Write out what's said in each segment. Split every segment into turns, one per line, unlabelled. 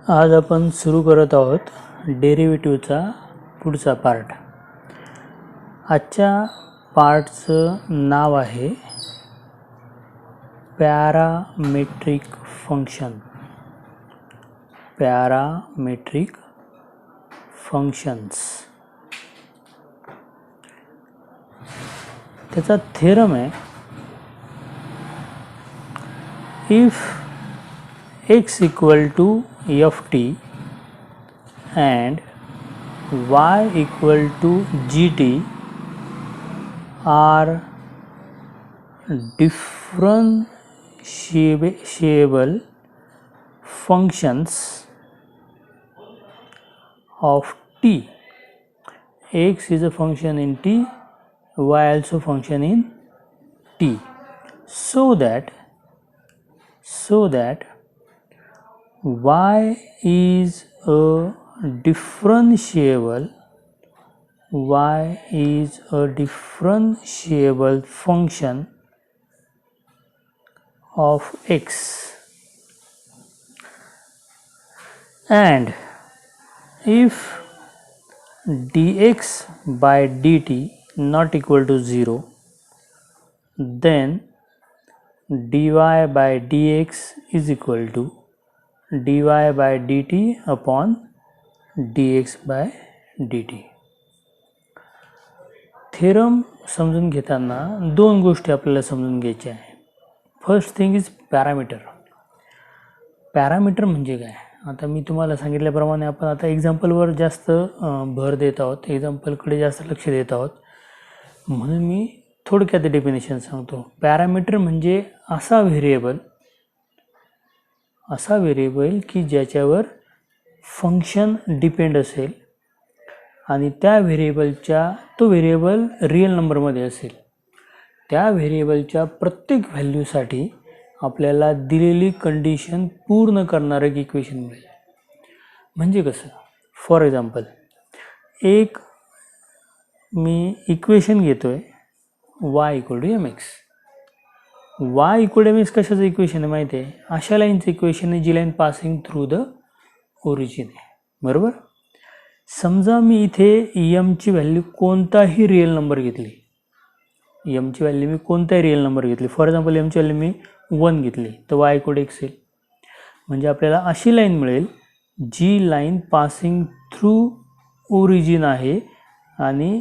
आज आपण सुरू करत आहोत डेरिव्हेटिव्हचा पुढचा पार्ट. आजच्या पार्टचं नाव आहे पॅरामेट्रिक फंक्शन. Parametric functions. त्याचा थेरम आहे if x equal to ft and y equal to gt are differentiable functions of t. X is a function in t, y also function in t, so that y is a differentiable function of x, and if dx by dt not equal to 0, then dy by dx is equal to dy by dt upon dx by dt. Theorem समजून घेताना दोन गोष्टी आपल्याला समजून घ्यायच्या आहे. First thing is parameter. Parameter म्हणजे काय? आता मी तुम्हाला सांगितल्याप्रमाणे आपण आता एक्झाम्पलवर जास्त भर देत आहोत, एक्झाम्पलकडे जास्त लक्ष देत आहोत, म्हणून मी थोडक्यात डेफिनेशन सांगतो. पॅरामीटर म्हणजे असा व्हेरिएबल की ज्याच्यावर फंक्शन डिपेंड असेल आणि त्या तो व्हेरिएबल रिअल नंबरमध्ये असेल. त्या व्हेरिएबलच्या प्रत्येक व्हॅल्यूसाठी आपल्याला दिलेली कंडिशन पूर्ण करणारं एक इक्वेशन मिळेल. म्हणजे कसं? फॉर एक्झाम्पल, एक मी इक्वेशन घेतोय y equal to mx. y equal to mx कशाचं इक्वेशन आहे माहिती आहे? अशा लाईनचं इक्वेशन आहे जी line passing through the origin आहे, बरोबर. समजा मी इथे ची व्हॅल्यू कोणताही रिअल नंबर घेतली, फॉर एक्झाम्पल ची व्हॅल्यू मी 1 घेतली, तर y इक्वल टू x येईल. म्हणजे आपल्याला अशी लाईन मिळेल जी लाईन पासिंग थ्रू ओरिजिन आहे आणि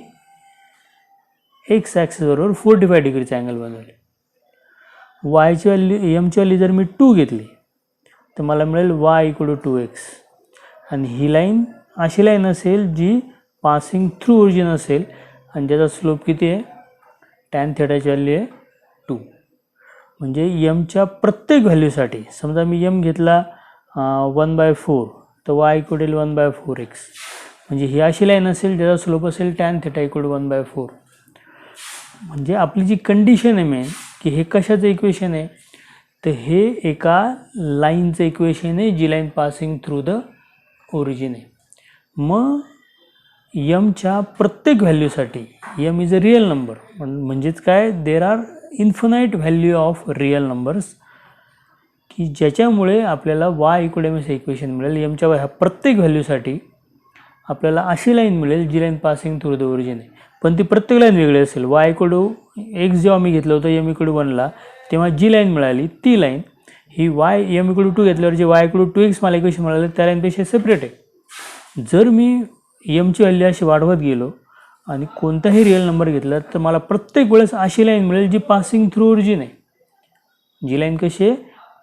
एक्स ॲक्सिस बरोबर 45 डिग्रीचा अँगल बनवेल. ची व्हॅल्यू जर मी 2 घेतली तर मला मिळेल y इक्वल टू 2x. आणि ही लाईन अशी लाईन असेल जी पासिंग थ्रू ओरिजिन असेल आणि ज्याचा स्लोप किती आहे? tan थीटाची व्हॅल्यू आहे 2. म्हणजे च्या प्रत्येक व्हॅल्यूसाठी समजा मी घेतला 1/4 तर y इक्वल टू 1/4x. म्हणजे ही अशी लाईन असेल ज्याचा स्लोप असेल tan थीटा इक्वल टू 1/4. म्हणजे आपली जी कंडिशन आहे मेन की हे कशाचं इक्वेशन आहे, तर हे एका लाईनचं इक्वेशन आहे जी line passing through the origin आहे. मग च्या प्रत्येक व्हॅल्यूसाठी इज अ रिअल नंबर, म्हणजेच काय, there are infinite value of real numbers की ज्याच्यामुळे आपल्याला y equal to mx equation मिळेल. च्या ह्या प्रत्येक व्हॅल्यूसाठी आपल्याला अशी लाईन मिळेल जी line passing through the origin आहे, पण ती प्रत्येक लाईन वेगळी असेल. y इक्वल टू x जेव्हा मी घेतलं होतं इक्वल टू 1ला, तेव्हा जी लाईन मिळाली ती लाईन ही इक्वल टू 2 घेतल्यावर जे y इक्वल टू 2x मला इक्वेशन मिळालं त्या लाईनपेक्षा सेपरेट आहे. जर मी ची व्हॅल्यू अशी वाढवत गेलो आणि कोणताही रिअल नंबर घेतला तर मला प्रत्येक वेळेस अशी लाईन मिळेल जी पासिंग थ्रू ओरिजिन आहे. जी लाईन कशी आहे?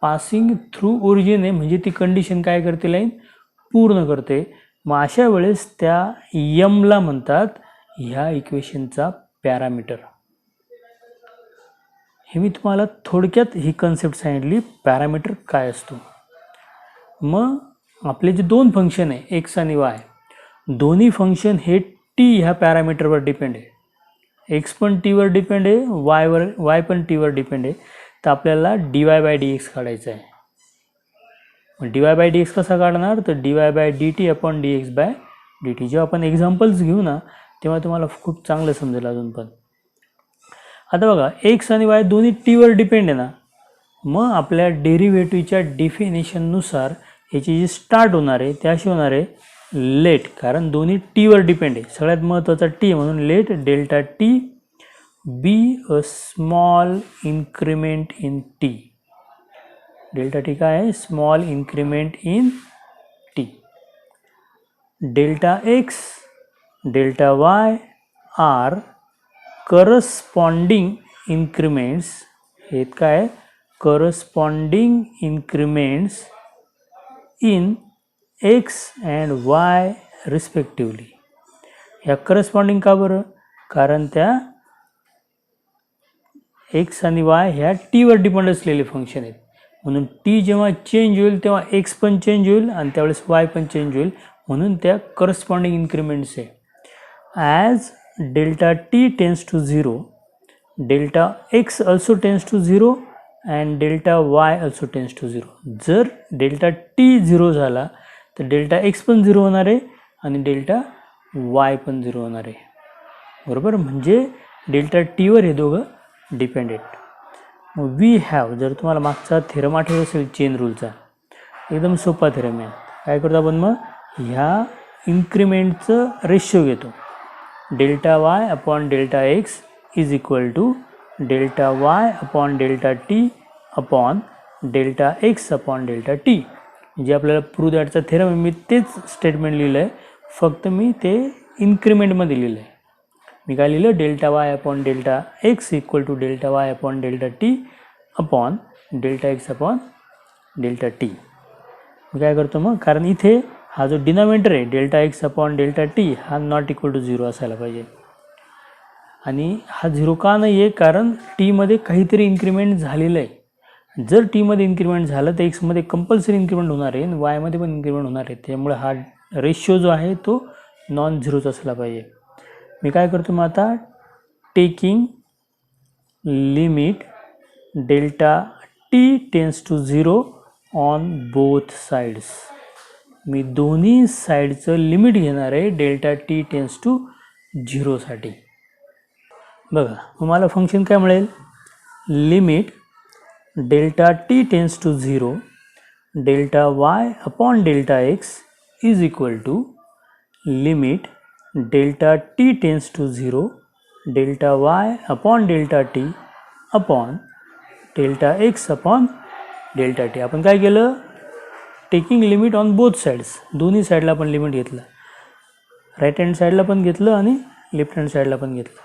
पासिंग थ्रू ओरिजिन आहे. म्हणजे ती कंडिशन काय करते? लाईन पूर्ण करते. मग अशा वेळेस त्या ला म्हणतात ह्या इक्वेशनचा पॅरामीटर. हे मी तुम्हाला थोडक्यात ही कन्सेप्ट सांगितली, पॅरामीटर काय असतो. मग आपले जे दोन फंक्शन आहे एक्स आणि वाय, दोन्ही फंक्शन हे टी ह्या पॅरामीटरवर डिपेंड आहे. एक्स पण टीवर डिपेंड आहे, वाय पण टीवर डिपेंड आहे. तर आपल्याला dy बाय dx काढायचं आहे. dy बाय dx कसा काढणार? तर dy by dt upon dx by dt. जेव्हा आपण एक्झाम्पल्स घेऊ ना तेव्हा तुम्हाला खूप चांगलं समजेल अजून पण. आता बघा, एक्स आणि वाय दोन्ही टीवर डिपेंड आहे ना, मग आपल्या डेरिव्हेटिव्हच्या डेफिनेशननुसार याची जी स्टार्ट होणार आहे ते अशी होणार आहे लेट, कारण दोन्ही टीवर डिपेंड आहे, सगळ्यात महत्त्वाचा टी म्हणून let delta t be a small increment in t. Delta t काय आहे? Small increment in t. Delta x delta y are corresponding increments. हे काय? Corresponding increments in x and y respectively. ह्या corresponding का बरं? कारण त्या एक्स आणि वाय ह्या टीवर डिपेंड असलेले फंक्शन आहेत, म्हणून टी जेव्हा चेंज होईल तेव्हा एक्स पण चेंज होईल आणि त्यावेळेस वाय पण चेंज होईल, म्हणून त्या करस्पॉन्डिंग इन्क्रीमेंट्स आहे. As delta T tends to 0, delta X also tends to 0 and delta Y also tends to 0. जर डेल्टा टी 0 झाला तर डेल्टा एक्स पण 0 होणार आहे आणि डेल्टा वाय पण 0 होणार आहे. बरोबर, म्हणजे डेल्टा टीवर हे दोघं डिपेंडेंट. मग वी हॅव, जर तुम्हाला मागचा थेरम आठवत असेल चेन रूलचा, एकदम सोपा थेरम आहे. काय करतो आपण? मग ह्या इन्क्रीमेंटचं रेशिओ घेतो. Delta Y upon delta x is equal to delta Y upon delta T upon delta x upon delta T. जे आपल्याला प्रूव्ह दॅटचा थेरम आहे, मी तेच स्टेटमेंट लिहिलं आहे, फक्त मी ते इन्क्रीमेंटमध्ये लिहिलं आहे. मी काय लिहिलं? Delta Y upon delta x equal to delta Y upon delta T upon delta x upon delta t. मी काय करतो मग? कारण इथे हा जो डिनॉमिनेटर आहे delta x upon delta t हा नॉट इक्वल टू 0 असायला पाहिजे. आणि हा 0 का नाही आहे? कारण टीमध्ये काहीतरी इन्क्रीमेंट झालेलं आहे. जर टीमध्ये इन्क्रीमेंट झालं तर एक्समध्ये कंपल्सरी इन्क्रीमेंट होणार आहे आणि वायमध्ये पण इन्क्रीमेंट होणार आहे, त्यामुळे हा रेशिओ जो आहे तो नॉन झिरोच असला पाहिजे. मी काय करतो मग आता? Taking limit delta T tends to 0 on both sides. मी दोन्ही साईडचं लिमिट घेणार आहे डेल्टा टी टेन्स टू 0साठी. बघा, तुम्हाला फंक्शन काय मिळेल? Limit delta T tends to 0 delta Y upon delta x is equal to limit delta T tends to 0 delta Y upon delta T upon delta x upon delta t. आपण काय केलं? Taking limit on both sides. दोन्ही साईडला आपण limit घेतलं, right hand साईडला पण घेतलं आणि लेफ्ट हँड साईडला पण घेतलं.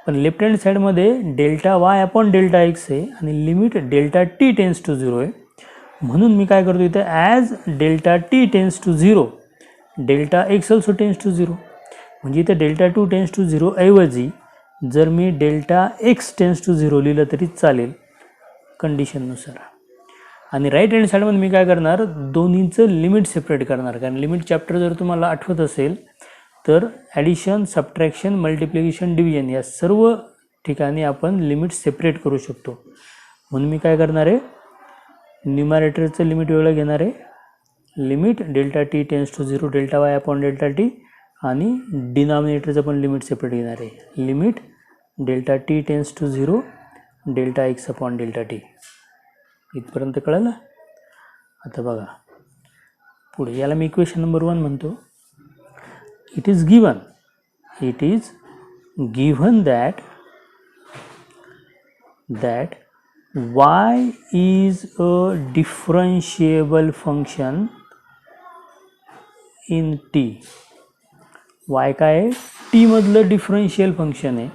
पण लेफ्ट हँड साईडमध्ये delta Y upon delta X आहे आणि limit delta T tends to 0 आहे, म्हणून मी काय करतो इथं? As delta T tends to 0 delta X also tends to 0. म्हणजे इथं डेल्टा 2 टेन्स टू 0 ऐवजी जर मी डेल्टा एक्स टेन्स टू 0 लिहिलं तरी चालेल कंडिशननुसार. आणि राईट हँड साईडमध्ये मी काय करणार? दोन्हीचं लिमिट सेपरेट करणार. कारण लिमिट चॅप्टर जर तुम्हाला आठवत असेल तर ॲडिशन, सबट्रॅक्शन, मल्टिप्लिकेशन, डिव्हिजन या सर्व ठिकाणी आपण लिमिट सेपरेट करू शकतो. म्हणून मी काय करणार आहे? न्यूमरेटरचं लिमिट वेगळं घेणार आहे, limit delta T tends to 0 delta Y upon delta T, आणि डिनॉमिनेटरचं पण लिमिट सेपरेट घेणार आहे, limit delta T tends to 0 delta x upon delta T. इथपर्यंत कळलं? आता बघा पुढे, याला मी इक्वेशन नंबर 1 म्हणतो. It is given that y is a differentiable function in t. y काय आहे? t मधलं डिफरन्शियल फंक्शन आहे.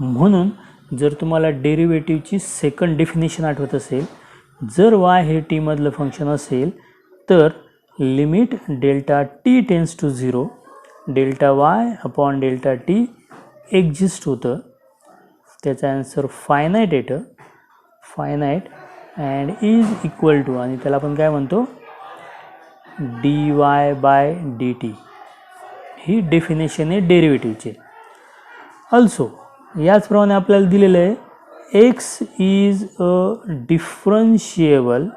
म्हणून जर तुम्हाला डेरिव्हेटिव्हची सेकंड डेफिनेशन आठवत असेल, जर y हे t मधलं फंक्शन असेल तर limit delta T tends to 0 delta Y upon delta t exist होतं. त्याचा आन्सर फायनाईट येतं, finite and is equal to, आणि त्याला आपण काय म्हणतो? dy by dt. ही डेफिनेशन आहे डेरिव्हेटिव्हची. ऑल्सो याचप्रमाणे आपल्याला दिलेलं आहे x is a differentiable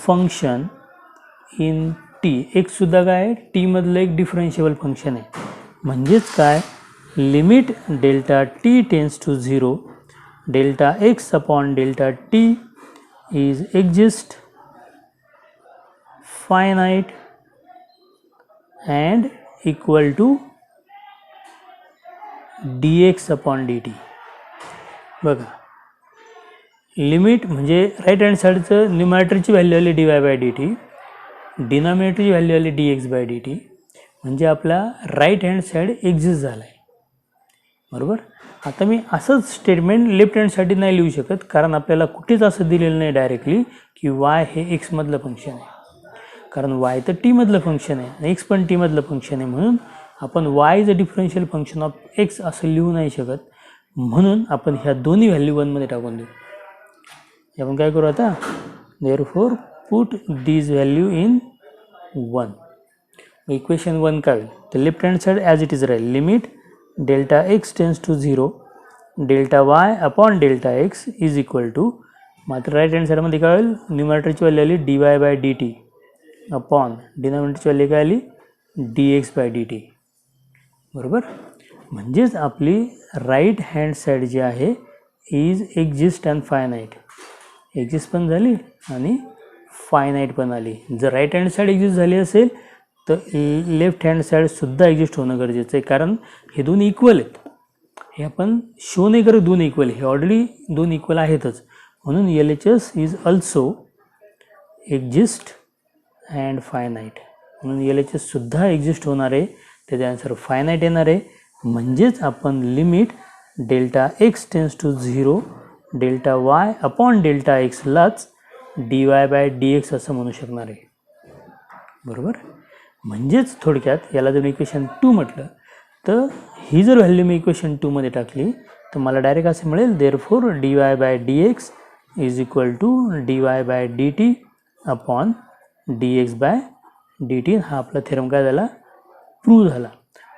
function in t. एक्ससुद्धा काय आहे? टीमधलं एक डिफरन्शिएबल फंक्शन आहे. म्हणजेच काय? Limit delta T tends to 0 delta x upon delta T is exist finite and equal to dx upon dt. बघा, लिमिट म्हणजे राईट हँड साईडचं न्यूमरेटरची व्हॅल्यू आली dy बाय dt, डिनॉमिनेटरची व्हॅल्यू आली dx बाय dt, म्हणजे आपला right hand side exist झाला आहे. बरोबर. आता मी असंच स्टेटमेंट लेफ्ट हँडसाठी नाही लिहू शकत, कारण आपल्याला कुठेच असं दिलेलं नाही डायरेक्टली की y हे x मधलं फंक्शन आहे, कारण y तर t मधलं फंक्शन आहे आणि x पण t मधलं फंक्शन आहे. म्हणून आपण y is a differential function of x असं लिहू नाही शकत. म्हणून आपण ह्या दोन्ही व्हॅल्यू 1 मध्ये टाकून देऊ. आपण काय करू आता, therefore put these value in 1. Equation 1 काय होईल, तर left hand side as it is राहील. Limit delta x tends to 0 delta y upon delta x is equal to, मात्र राईट हँड साईडमध्ये काय होईल, न्यूमरेटरची व्हॅल्यू आली dy बाय dt अपॉन डिनॉमिनेटरची व्हॅल्यू काय आली dx बाय dt. बरोबर. म्हणजेच आपली राईट हँड साईड जी आहे is exist and finite. Exist पण झाली आणि फायनाईट पण आली. जर राईट हँड साईड एक्झिस्ट झाली असेल तर लेफ्ट हँड साईडसुद्धा एक्झिस्ट होणं गरजेचं आहे, कारण हे दोन इक्वल आहेत. हे आपण शो नाही करत दोन इक्वल, हे ऑलरेडी दोन इक्वल आहेतच. म्हणून LHS is also exist and finite. म्हणून LHSसुद्धा एक्झिस्ट होणार आहे, त्याचा आन्सर फायनाईट येणार आहे. म्हणजेच आपण limit delta x tends to 0 delta y upon delta xलाच dy बाय dx असं म्हणू शकणार आहे. बरोबर. म्हणजेच थोडक्यात याला जर इक्वेशन 2 म्हटलं तर ही जर व्हॅल्यू मी इक्वेशन 2 मध्ये टाकली तर मला डायरेक्ट असं मिळेल, therefore dy by dx is equal to dy by dt upon dx by dt. हा आपला थेरम काय झाला, प्रूव्ह झाला.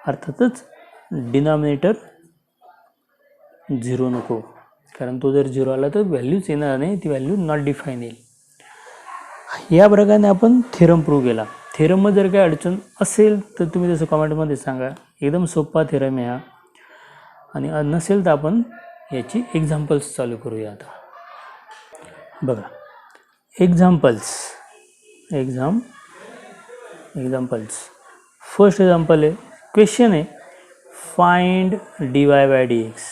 अर्थातच डिनॉमिनेटर 0 नको, कारण तो जर 0 आला तर व्हॅल्यूच येणार नाही, ती व्हॅल्यू नॉट डिफाईन येईल. या प्रकारे आपण थेरम प्रूव्ह केला. थेरममध्ये जर काही अडचण असेल तर तुम्ही तसं कमेंटमध्ये सांगा. एकदम सोपा थेरम आहे हा, आणि नसेल तर आपण याची एक्झाम्पल्स चालू करूया. आता बघा, एक्झाम्पल्स. फर्स्ट एक्झाम्पल आहे, क्वेश्चन आहे find dy by dx.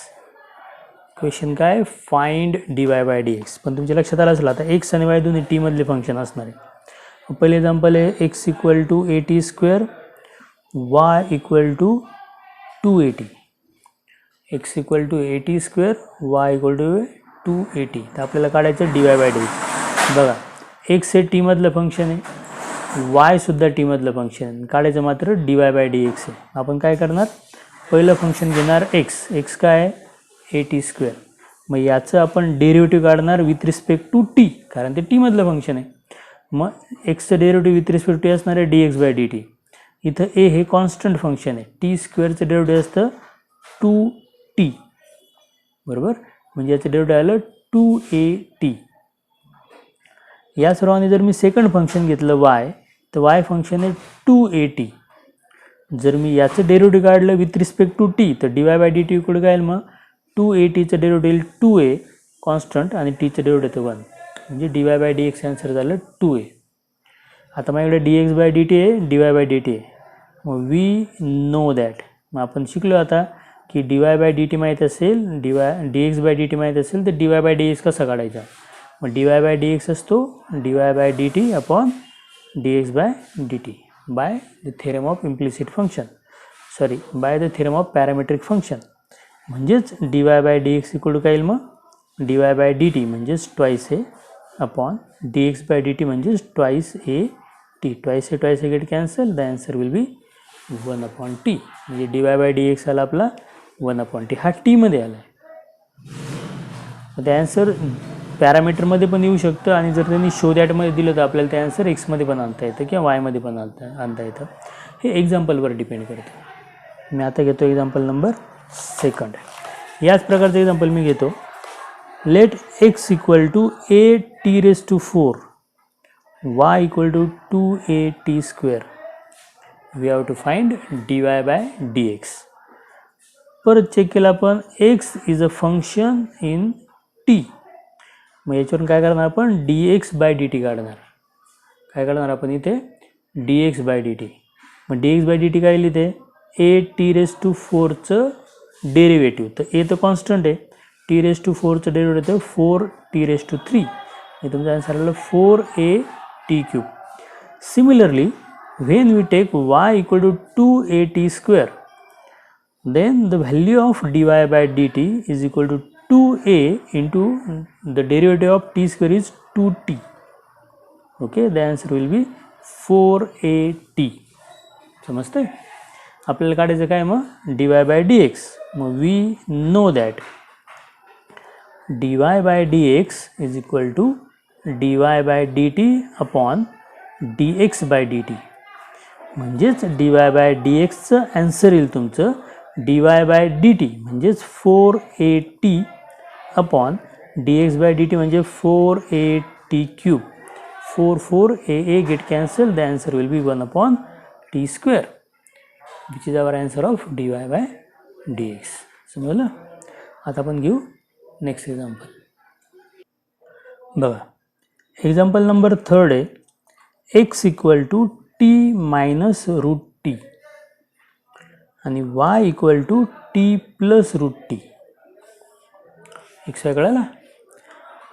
Question काय, फाइंड dy बाय dx. पण तुमच्या लक्षात आलं असेल आता x आणि y दोन्ही t मधले फंक्शन असणार आहे. पहिले एक्झाम्पल आहे x equal to 80 square y equal to 280. x equal to 80 square y equal to 280. तर आपल्याला काढायचं dy बाय dx. बघा, x हे t मधलं फंक्शन आहे, y सुद्धा t मधलं फंक्शन आहे, काढायचं मात्र dy बाय dx आहे. आपण काय करणार, पहिलं फंक्शन घेणार x काय आहे 80 स्क्वेअर. मग याचं आपण डेरिव्हेटिव्ह काढणार विथ रिस्पेक्ट टू t, कारण ते t मधलं फंक्शन आहे. मग एक्सचं डेरिव्हेटिव्ह विथ रिस्पेक्ट टू असणार आहे dx बाय dt. इथं a हे कॉन्स्टंट फंक्शन आहे, t स्क्वेअरचं डेरिव्हेटिव्ह असतं 2t. बरोबर. म्हणजे याचं डेरिव्हेटिव्ह आलं 2at. या सर्वांनी जर मी सेकंड फंक्शन घेतलं y, तर y फंक्शन आहे 2at. जर मी याचं डेरिव्हेटिव्ह काढलं विथ रिस्पेक्ट टू t तर dy बाय dt इकडे काय मग 280चं डेरिव्हेटिव्ह 2a कॉन्स्टंट आणि tचं डेरिव्हेटिव्ह 1, म्हणजे dy बाय dx आन्सर झालं 2a. आता माझ्याकडे dx बाय dt आहे, dy बाय dt आहे. मग वी नो दॅट. मग आपण शिकलो आता की dy बाय dt माहीत असेल, dx बाय dt माहीत असेल तर dy बाय dx कसा काढायचा. मग dy बाय dx असतो dy by dt upon dx by dt by the theorem of implicit function, by the theorem of parametric function. म्हणजेच dy by dx equal to काय येईल, मग dy बाय dt म्हणजेच twice a upon dx by dt म्हणजेच twice a t. Twice a get cancel, the answer will be 1 upon t. म्हणजे dy by dx आला आपला 1 upon T. हा T मध्ये आला आहे. ते आन्सर पॅरामीटरमध्ये पण येऊ शकतं, आणि जर त्यांनी शो दॅटमध्ये दिलं तर आपल्याला ते आन्सर एक्समध्ये पण आणता येतं किंवा वायमध्ये पण आणता येतं. हे एक्झाम्पलवर डिपेंड करतं. मी आता घेतो एक्झाम्पल नंबर सेकंड. याच प्रकारचं एक्झाम्पल मी घेतो. Let x equal to a(t⁴) y equal to 2at square. We have to find dy by dx. परत चेक केलं आपण, x is a function in t. मग याच्यावरून काय करणार आपण, dx बाय dt काढणार. काय करणार आपण इथे dx/dt. मग dx/dt काय लिहिते at⁴चं डेरिव्हेटिव्ह. तर a तर कॉन्स्टंट आहे, t⁴चं डेरिव्हेटिव्ह 4t⁵. हे तुमचा आन्सर आला 4at³. Similarly when we take y equal to 2at², then the value of dy/dt is equal to 2a into the derivative of t² is 2t. Okay, the answer will be 4at. समजते? आपल्याला काढायचं काय मग dy/dx. मग we know that dy/dx is equal to dy/dt upon dx/dt. म्हणजेच dy/dxचं answer येईल तुमचं dy/dt म्हणजेच 4at अपॉन dx/dt म्हणजे 4at³. 4 4 a get cancelled. The answer will be 1 upon t², which is our answer of dy/dx. समजलं? आता आपण घेऊ next example. बघा, एक्झाम्पल नंबर 3 आहे x equal to t minus √t आणि y equal to t plus √t. X कळलं?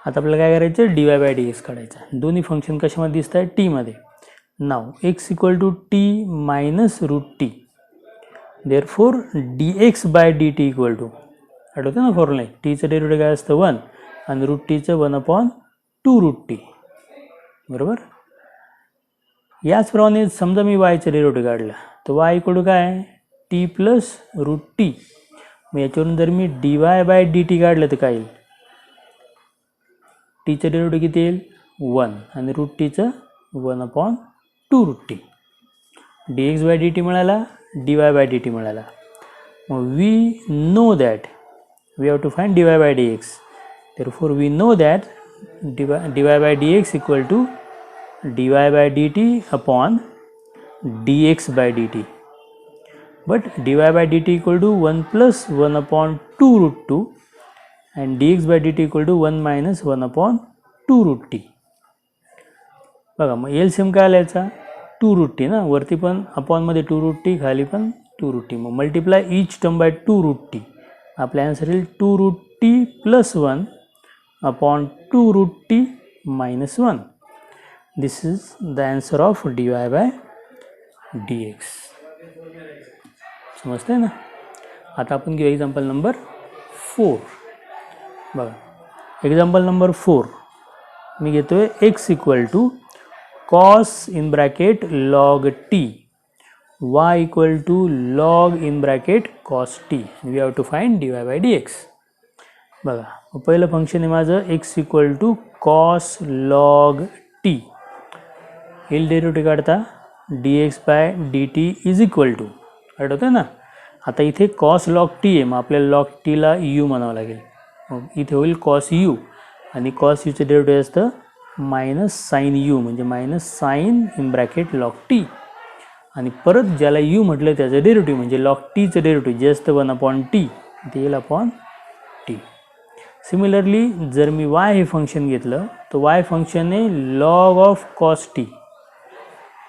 आता आपल्याला काय करायचं dy/dx काढायचं. दोन्ही फंक्शन कशामध्ये दिसत आहे t मध्ये. नाव x equal to t minus √t, therefore dx/dt equal to, आठवतं ना फॉर्म्युला, टीचं डेरिव्हेटिव्ह काय असतं 1 आणि √tचं 1/2√t. बरोबर. याचप्रमाणे समजा मी yचं डेरिव्हेटिव्ह काढलं तर y इक्वल टू काय t प्लस √t. मग याच्यावरून जर मी dy/dt काढलं तर काय येईल, टीचं डेरिव्हेटिव्ह किती येईल 1 आणि √tचं 1/2√t. dx/dt मिळाला, dy/dt मिळाला. मग we know that we have to find dy/dx. Therefore we know that dy/dx equal to dy/dt upon dx/dt. But dy/dt equal to 1 plus 1/2√2 and dx/dt equal to 1 minus 1/2√t. बघा, मग LCM काय आला याचा 2√t ना, वरती पण अपॉनमध्ये 2√t, खाली पण 2√t. मग multiply each term by 2√t. आपला आन्सर येईल 2√t plus 1 upon 2√t minus 1. This is the answer of dy/dx. समजतंय ना? आता आपण घेऊ एक्झाम्पल नंबर 4. बघा, एक्झाम्पल नंबर 4 मी घेतोय x equal to cos in bracket log t, y equal to log in bracket cos t. We have to find dy/dx. बघा, पहिलं फंक्शन आहे माझं x equal to cos log t. येईल derivative काढता dx/dt is equal to, आठवतं ना. आता इथे cos log t आहे, मग आपल्याला log t ला u म्हणावं लागेल. मग इथे होईल cos u आणि cos u चे डेरिव्हेटिव्ह असतं मायनस साइन u म्हणजे minus sine in bracket log t. आणि परत ज्याला u म्हटलं त्याचं डेरिव्हेटिव्ह म्हणजे log tचं डेरिव्हेटिव्ह जे असतं 1/t ते येईल अपॉन t. सिमिलरली जर मी y हे फंक्शन घेतलं तर y फंक्शन आहे log of cos t.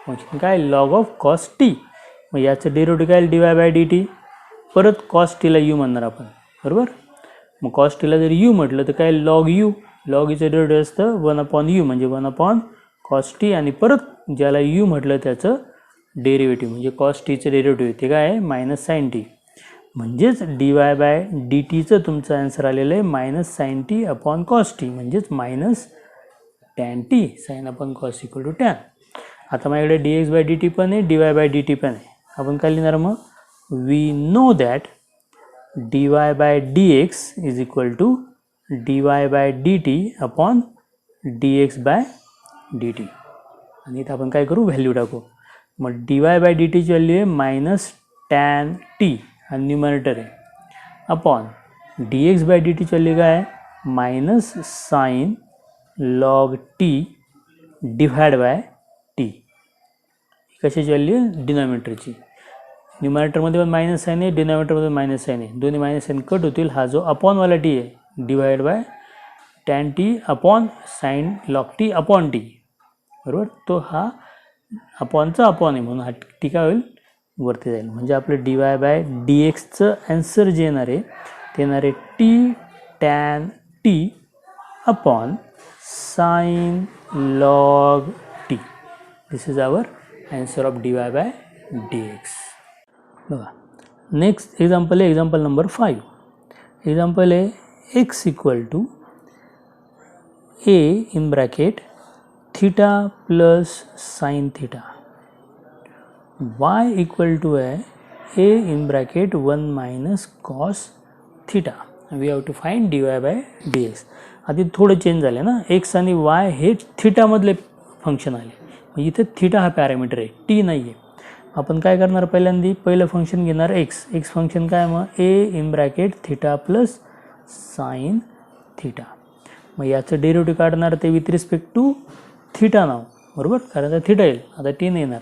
Function काय log ऑफ cos t. मग याचं डेरिव्हेटिव्ह काय dy/dt, परत cos t ला u म्हणणार आपण. बरोबर. मग cos t ला जर u म्हटलं तर काय log u, log चं डेरिव्हेटिव्ह असतं 1/u म्हणजे 1/cos t आणि परत ज्याला u म्हटलं त्याचं डेरिव्हेटिव्ह म्हणजे cos tचं डेरिव्हेटिव्ह ते काय आहे मायनस साइन t. म्हणजेच dy/dtचं तुमचं आन्सर आलेलं आहे minus sine t upon cos t म्हणजेच minus tan t. Sine upon cos equal to tan. आता माझ्याकडे dx/dt पण आहे, dy/dt पण आहे. आपण काय लिहिणार मग we know that dy/dx is equal to dy/dt upon dx/dt. आणि इथं आपण काय करू व्हॅल्यू टाकू. मग dy/dt ची व्हॅल्यू आहे मायनस टॅन t आणि न्यूमरेटर आहे अपॉन dx/dt ची व्हॅल्यू काय आहे minus sign log t divide by t. कशाची व्हॅल्यू आहे डिनॉमिनेटरची. न्यूमरेटरमध्ये पण मायनस साइन आहे, डिनॉमिनेटरमध्ये मायनस साइन आहे. दोन्ही मायनस साइन कट होतील. हा जो अपॉनवाला t आहे divide by tan t upon sine log t upon t. बरोबर. तो हा अपॉनचा अपॉन आहे म्हणून हा टी काय होईल, वरती जाईल. म्हणजे आपलं dy/dxचं ॲन्सर जे येणार आहे ते येणार आहे t tan t upon sine log t. This is our answer of dy/dx. बघा नेक्स्ट एक्झाम्पल आहे एक्झाम्पल नंबर 5. एक्झाम्पल आहे x equal to a in bracket theta plus sine theta, y equal to आहे a in bracket 1 minus cos theta. We have to find dy/dx. आधी थोडं change झालं ना, x आणि y हे थीटामधले function आले, म्हणजे इथे थीटा हा पॅरामीटर आहे, टी नाही आहे. आपण काय करणार, पहिल्यांदा पहिलं फंक्शन घेणार x फंक्शन काय मग a in bracket theta plus sine theta. मग याचं डेरिव्हेटिव्ह काढणार ते विथ रिस्पेक्ट टू थीटा नाव, बरोबर, कारण आता थीटा येईल, आता टी नाही येणार.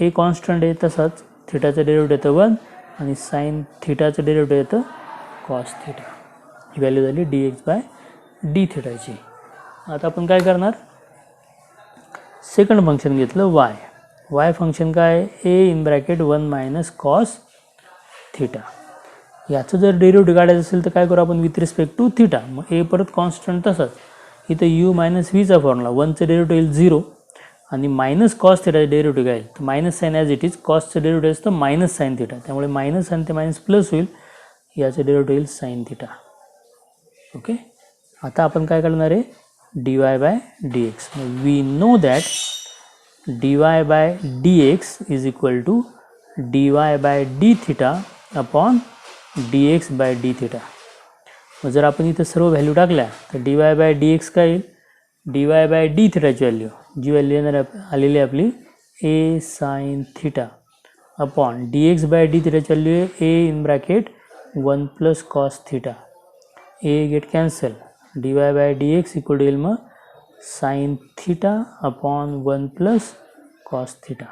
ए कॉन्स्टंट आहे, तसाच थीटाचं डेरिव्हेटिव्ह येतं 1 आणि साइन थीटाचं डेरिव्हेटिव्ह येतं कॉस थीटा. ही व्हॅल्यू झाली dx/d थीटाची. आता आपण काय करणार, सेकंड फंक्शन घेतलं y फंक्शन काय a in bracket 1 minus cos theta. याचं जर डेरिव्हेटिव्ह काढायचं असेल तर काय करू आपण, विथ रिस्पेक्ट टू थीटा. मग ए परत कॉन्स्टंट तसंच, इथं u मायनस व्हीचा फॉर्म्युला, 1चं डेरिव्हेटिव्ह येईल 0 आणि मायनस कॉस थीटाचं डेरिव्हेटिव्ह काय तर minus sine as it is, कॉसचं डेरिव्हेटिव्ह असतं मायनस साईन थीटा, त्यामुळे मायनस आणि ते मायनस प्लस होईल, याचं डेरिव्हेटिव्ह येईल साईन थीटा. ओके. आता आपण काय करणार आहे, dy/dx. We know that dy/dx is equal to dy/d theta upon dx/d theta. मग जर आपण इथं सर्व व्हॅल्यू टाकल्या तर dy/dx काय येईल, dy/d थीटाची व्हॅल्यू, जी व्हॅल्यू येणार आलेली आपली a sine theta upon dx/d थीटाची व्हॅल्यू आहे a in bracket 1 plus cos theta. a get cancel, dy/dx equal to येईल मग sine theta upon 1 plus cos theta.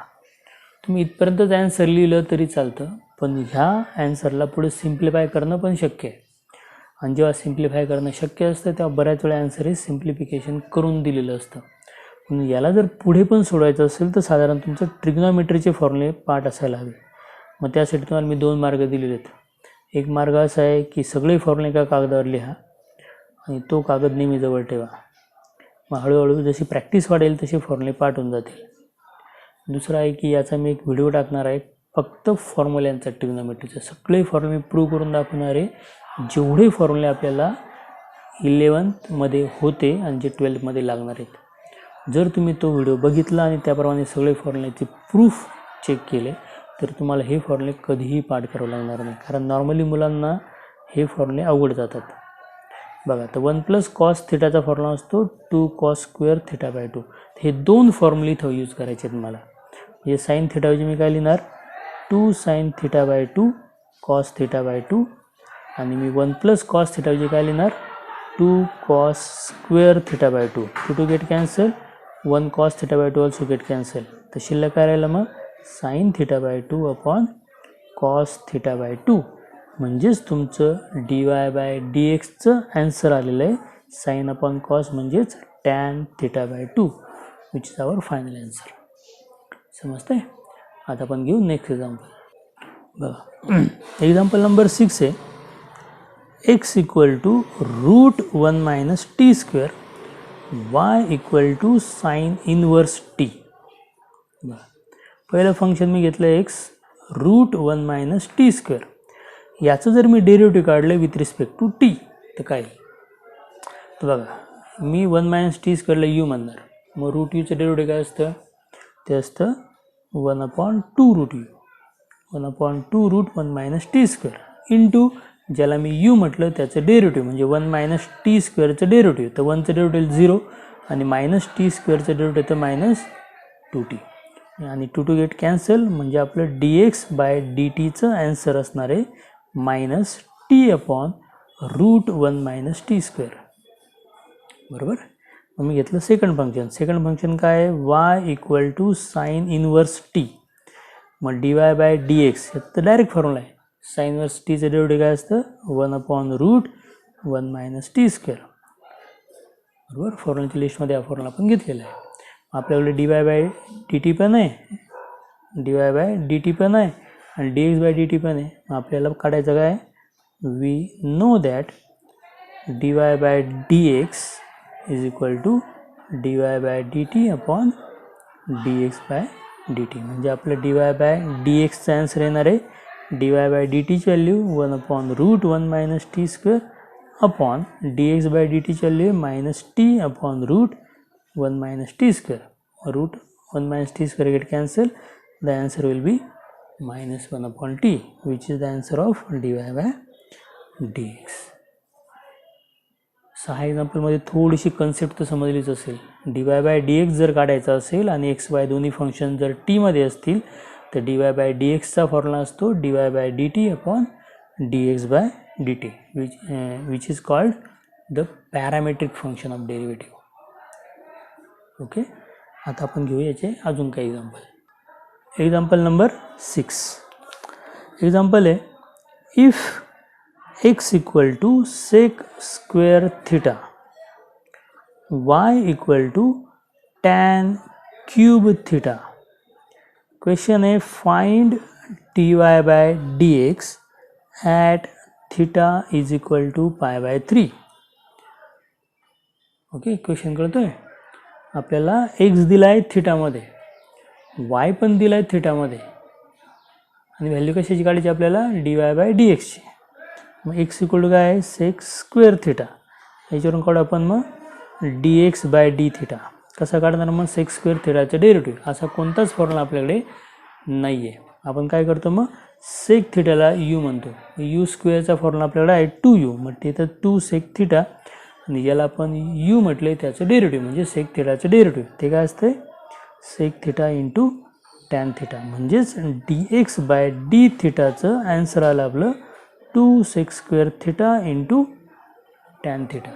तुम्ही इथपर्यंतच ॲन्सर लिहिलं तरी चालतं, पण ह्या ॲन्सरला पुढे सिम्प्लिफाय करणं पण शक्य आहे. आणि जेव्हा सिम्प्लिफाय करणं शक्य असतं तेव्हा बऱ्याच वेळा ॲन्सर हे सिम्प्लिफिकेशन करून दिलेलं असतं. पण याला जर पुढे पण सोडवायचं असेल तर साधारण तुमचं ट्रिग्नॉमेट्रीचे फॉर्म्युले पाठ असायला हवे. मग त्यासाठी तुम्हाला मी 2 मार्ग दिलेले आहेत. एक मार्ग असा आहे की सगळे फॉर्म्युले एका कागदावर लिहा आणि तो कागद नेहमी जवळ ठेवा. मग हळूहळू जशी प्रॅक्टिस वाढेल तसे फॉर्म्युले पाठ होऊन जातील. दुसरं आहे की याचा मी एक व्हिडिओ टाकणार आहे फक्त फॉर्म्युल्यांचा, ट्रिग्नॉमेट्रीचा सगळे फॉर्म्युले प्रूव्ह करून दाखवणार आहे, जेवढे फॉर्म्युले आपल्याला 11th होते आणि जे 12th लागणार आहेत. जर तुम्ही तो व्हिडिओ बघितला आणि त्याप्रमाणे सगळे फॉर्म्युल्याचे प्रूफ चेक केले तर तुम्हाला हे फॉर्म्युले कधीही पाठ करावं लागणार नाही, कारण नॉर्मली मुलांना हे फॉर्म्युले अवघड जातात. बघा, तर 1 प्लस कॉस थीटाचा फॉर्म्युला असतो 2 कॉस स्क्वेअर थीटा/2. हे 2 फॉर्म्युले इथं यूज करायचे आहेत मला. म्हणजे साईन थीटाऐवजी मी काय लिहिणार, 2 साईन थीटा/2 कॉस थीटा/2 आणि मी 1 प्लस कॉस थीटाऐवजी काय लिहिणार, 2 कॉस स्क्वेअर थीटा/2. 2 गेट कॅन्सल, 1 कॉस थीटा/2 ऑल्सो गेट कॅन्सल. तर शिल्लक काय राहिलं मग, साईन थीटा/2 अपॉन कॉस थीटा/2. म्हणजेच तुमचं dy/dxचं ॲन्सर आलेलं आहे साईन अपॉन कॉस म्हणजेच टॅन थीटा/2, which is our final answer. समजतंय. आता आपण घेऊ नेक्स्ट एक्झाम्पल. बघा, एक्झाम्पल नंबर 6 आहे x equal to √1 minus t square, y equal to sine inverse t. बघा, पहिलं फंक्शन मी घेतलं x √1 मायनस टी स्क्वेअर. याचं जर मी डेरिव्हेटिव्ह काढलं विथ रिस्पेक्ट टू टी तर काय, तर बघा मी 1 मायनस टी स्क्वेअरला यू म्हणणार. मग रूट यूचं डेरिव्हेटिव्ह काय असतं, ते असतं 1/2 root u, 1/2 √1 minus t square into ज्याला मी यू म्हटलं त्याचं डेरिव्हेटिव्ह म्हणजे 1 मायनस टी स्क्वेअरचं डेरिव्हेटिव्ह. तर 1चं डेरिव्हेटिव्ह 0 आणि मायनस टी स्क्वेअरचं डेरिव्हेटिव्ह तर -2t आणि 2 गेट कॅन्सल. म्हणजे आपलं dx/dtचं ॲन्सर असणार आहे -t/√1 मायनस टी स्क्वेअर. बरोबर. मग मी घेतलं सेकंड फंक्शन काय आहे, y equal to sine inverse t. मग dy/dx तर डायरेक्ट फॉर्म्युला आहे, साइन इनवर्स टीचं डेरिव्हेटिव्ह काय असतं 1/√1 मायनस टी स्क्वेअर. बरोबर. फॉर्म्युलाच्या लिस्टमध्ये हा फॉर्म्युला आपण घेतलेला आहे. आपल्याकडे dy बाय डी टी पण आहे, dy बाय डी टी पण आहे आणि dx बाय डी टी पण आहे. आपल्याला काढायचं काय, we know that dy by dx is equal to dy bye d t upon dx bye d t. म्हणजे आपलं dy बाय dxचा आन्सर येणार आहे dy बाय डी टीची value 1 upon root 1 minus t square upon dx bye d टीची value minus t upon root 1 minus t square. Root 1 minus t square get cancelled. The answer will be minus 1 upon t, which is the answer of dy by dx. सहा एक्झाम्पलमध्ये थोडीशी concept तर समजलीच असेल. dy by dx जर काढायचा असेल आणि x y दोन्ही function जर t मध्ये असतील तर dy बाय dxचा फॉर्म्युला असतो dy by dt upon dx by dt, which is called the parametric function of derivative. Okay. आता आपण घेऊ याचे अजून काही एक्झाम्पल. Example number 6. एक्झाम्पल आहे if x equal to sec square theta, y equal to tan cube theta. Question आहे find dy by dx at theta is equal to pi by 3. Okay, question कळतोय. आपल्याला x दिला आहे थिटामध्ये, y पण दिला आहे थिटामध्ये आणि व्हॅल्यू कशाची काढायची आपल्याला dy बाय dxची. मग x इक्वल टू काय आहे सेक स्क्वेअर थिटा, याच्यावरून काढू आपण मग dx बाय डी थिटा. कसा काढणार मग सेक स्क्वेअर थिटाचं डेरिव्हेटिव्ह. असा कोणताच फॉर्म्युला आपल्याकडे नाही आहे. आपण काय करतो मग सेक थिटाला u म्हणतो. u स्क्वेअरचा फॉर्म्युला आपल्याकडे आहे 2u. मग तिथं 2 सेक थिटा आणि याला आपण u म्हटले त्याचं डेरिव्हेटिव्ह म्हणजे सेक थिटाचं डेरिव्हेटिव्ह. ते काय असते sec theta into tan theta. म्हणजेच dx बाय डी थिटाचं आन्सर आलं आपलं 2 sec square theta into tan theta.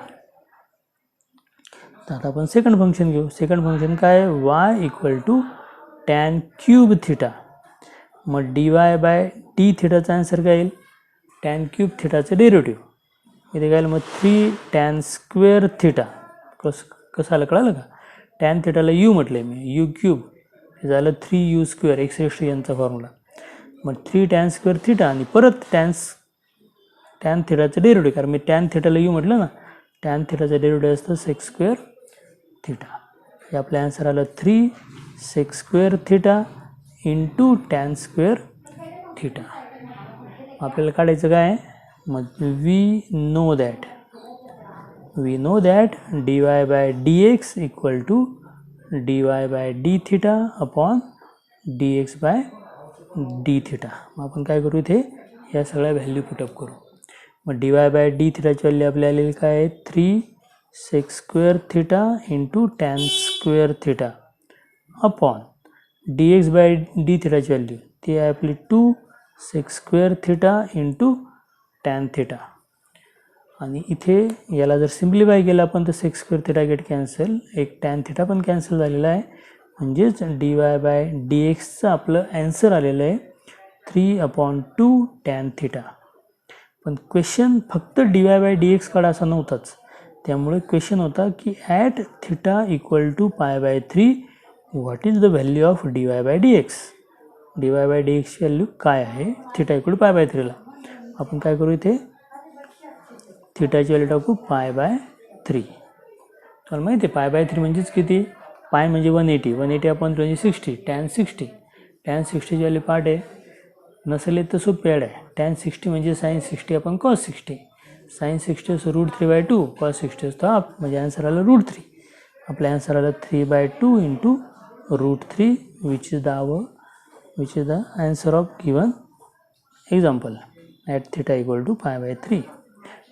तर आता आपण सेकंड फंक्शन घेऊ. सेकंड फंक्शन काय y equal to tan cube theta. मग dy बाय डी थिटाचा आन्सर काय येईल टॅन क्यूब थिटाचं डेरिव्हेटिव्ह. इथे काय मग 3 टॅन स्क्वेअर थिटा. कसं आलं कळालं का. टॅन थिटाला u म्हटलं मी, u क्यूब हे झालं 3u स्क्वेअर x^n चा फॉर्म्युला. मग 3 टॅन स्क्वेअर थिटा आणि परत टॅन थिटाचं डेरिव्हेटिव्ह, कारण मी टॅन थिटाला u म्हटलं ना, टॅन थिटाचं डेरिव्हेटिव्ह असतं सेक स्क्वेअर थिटा. हे आपलं आन्सर आलं 3 sec square theta into tan square theta. आपल्याला काढायचं काय आहे मग we know that dy by dx equal to dy bye d theta upon dx bye d theta. मग आपण काय करू इथे या सगळ्या व्हॅल्यू पुटअप करू. मग dy बाय डी थिटाची व्हॅल्यू आपल्याला आलेली काय आहे 3 sec square theta into tan square theta upon dx bye d थिटाची व्हॅल्यू ती आहे आपली 2 sec square theta into tan theta. आणि इथे याला जर सिम्प्लिफाय केलं आपण तर sec square theta get cancel, एक टॅन थिटा पण कॅन्सल झालेला आहे. म्हणजेच dy बाय dxचं आपलं आन्सर आलेलं आहे 3/2 टॅन थिटा. पण क्वेश्चन फक्त dy बाय dx काढा असा नव्हताच. त्यामुळे क्वेश्चन होता की at theta equal to pi by 3 what is the value of dy by dx. dy by dxची व्हॅल्यू काय आहे थिटा इक्वल पाय बाय 3ला. आपण काय करू इथे थिटाची व्हॅल्यू टाकू पाय बाय 3. तुम्हाला माहिती आहे पाय बाय 3 म्हणजेच किती, पाय म्हणजे 180 आपण 60 टॅन 60ची व्हॅल्यू पार्ट आहे. नसेल तर सोपी ॲड आहे. टॅन 60 म्हणजे साइन 60 आपण कॉस 60. साइन 60 असं √3/2, कॉस 60 असतं हाफ, म्हणजे आन्सर आलं √3. आपलं आन्सर आलं 3/2 into √3 which is the answer of given example at theta equal to pi by 3.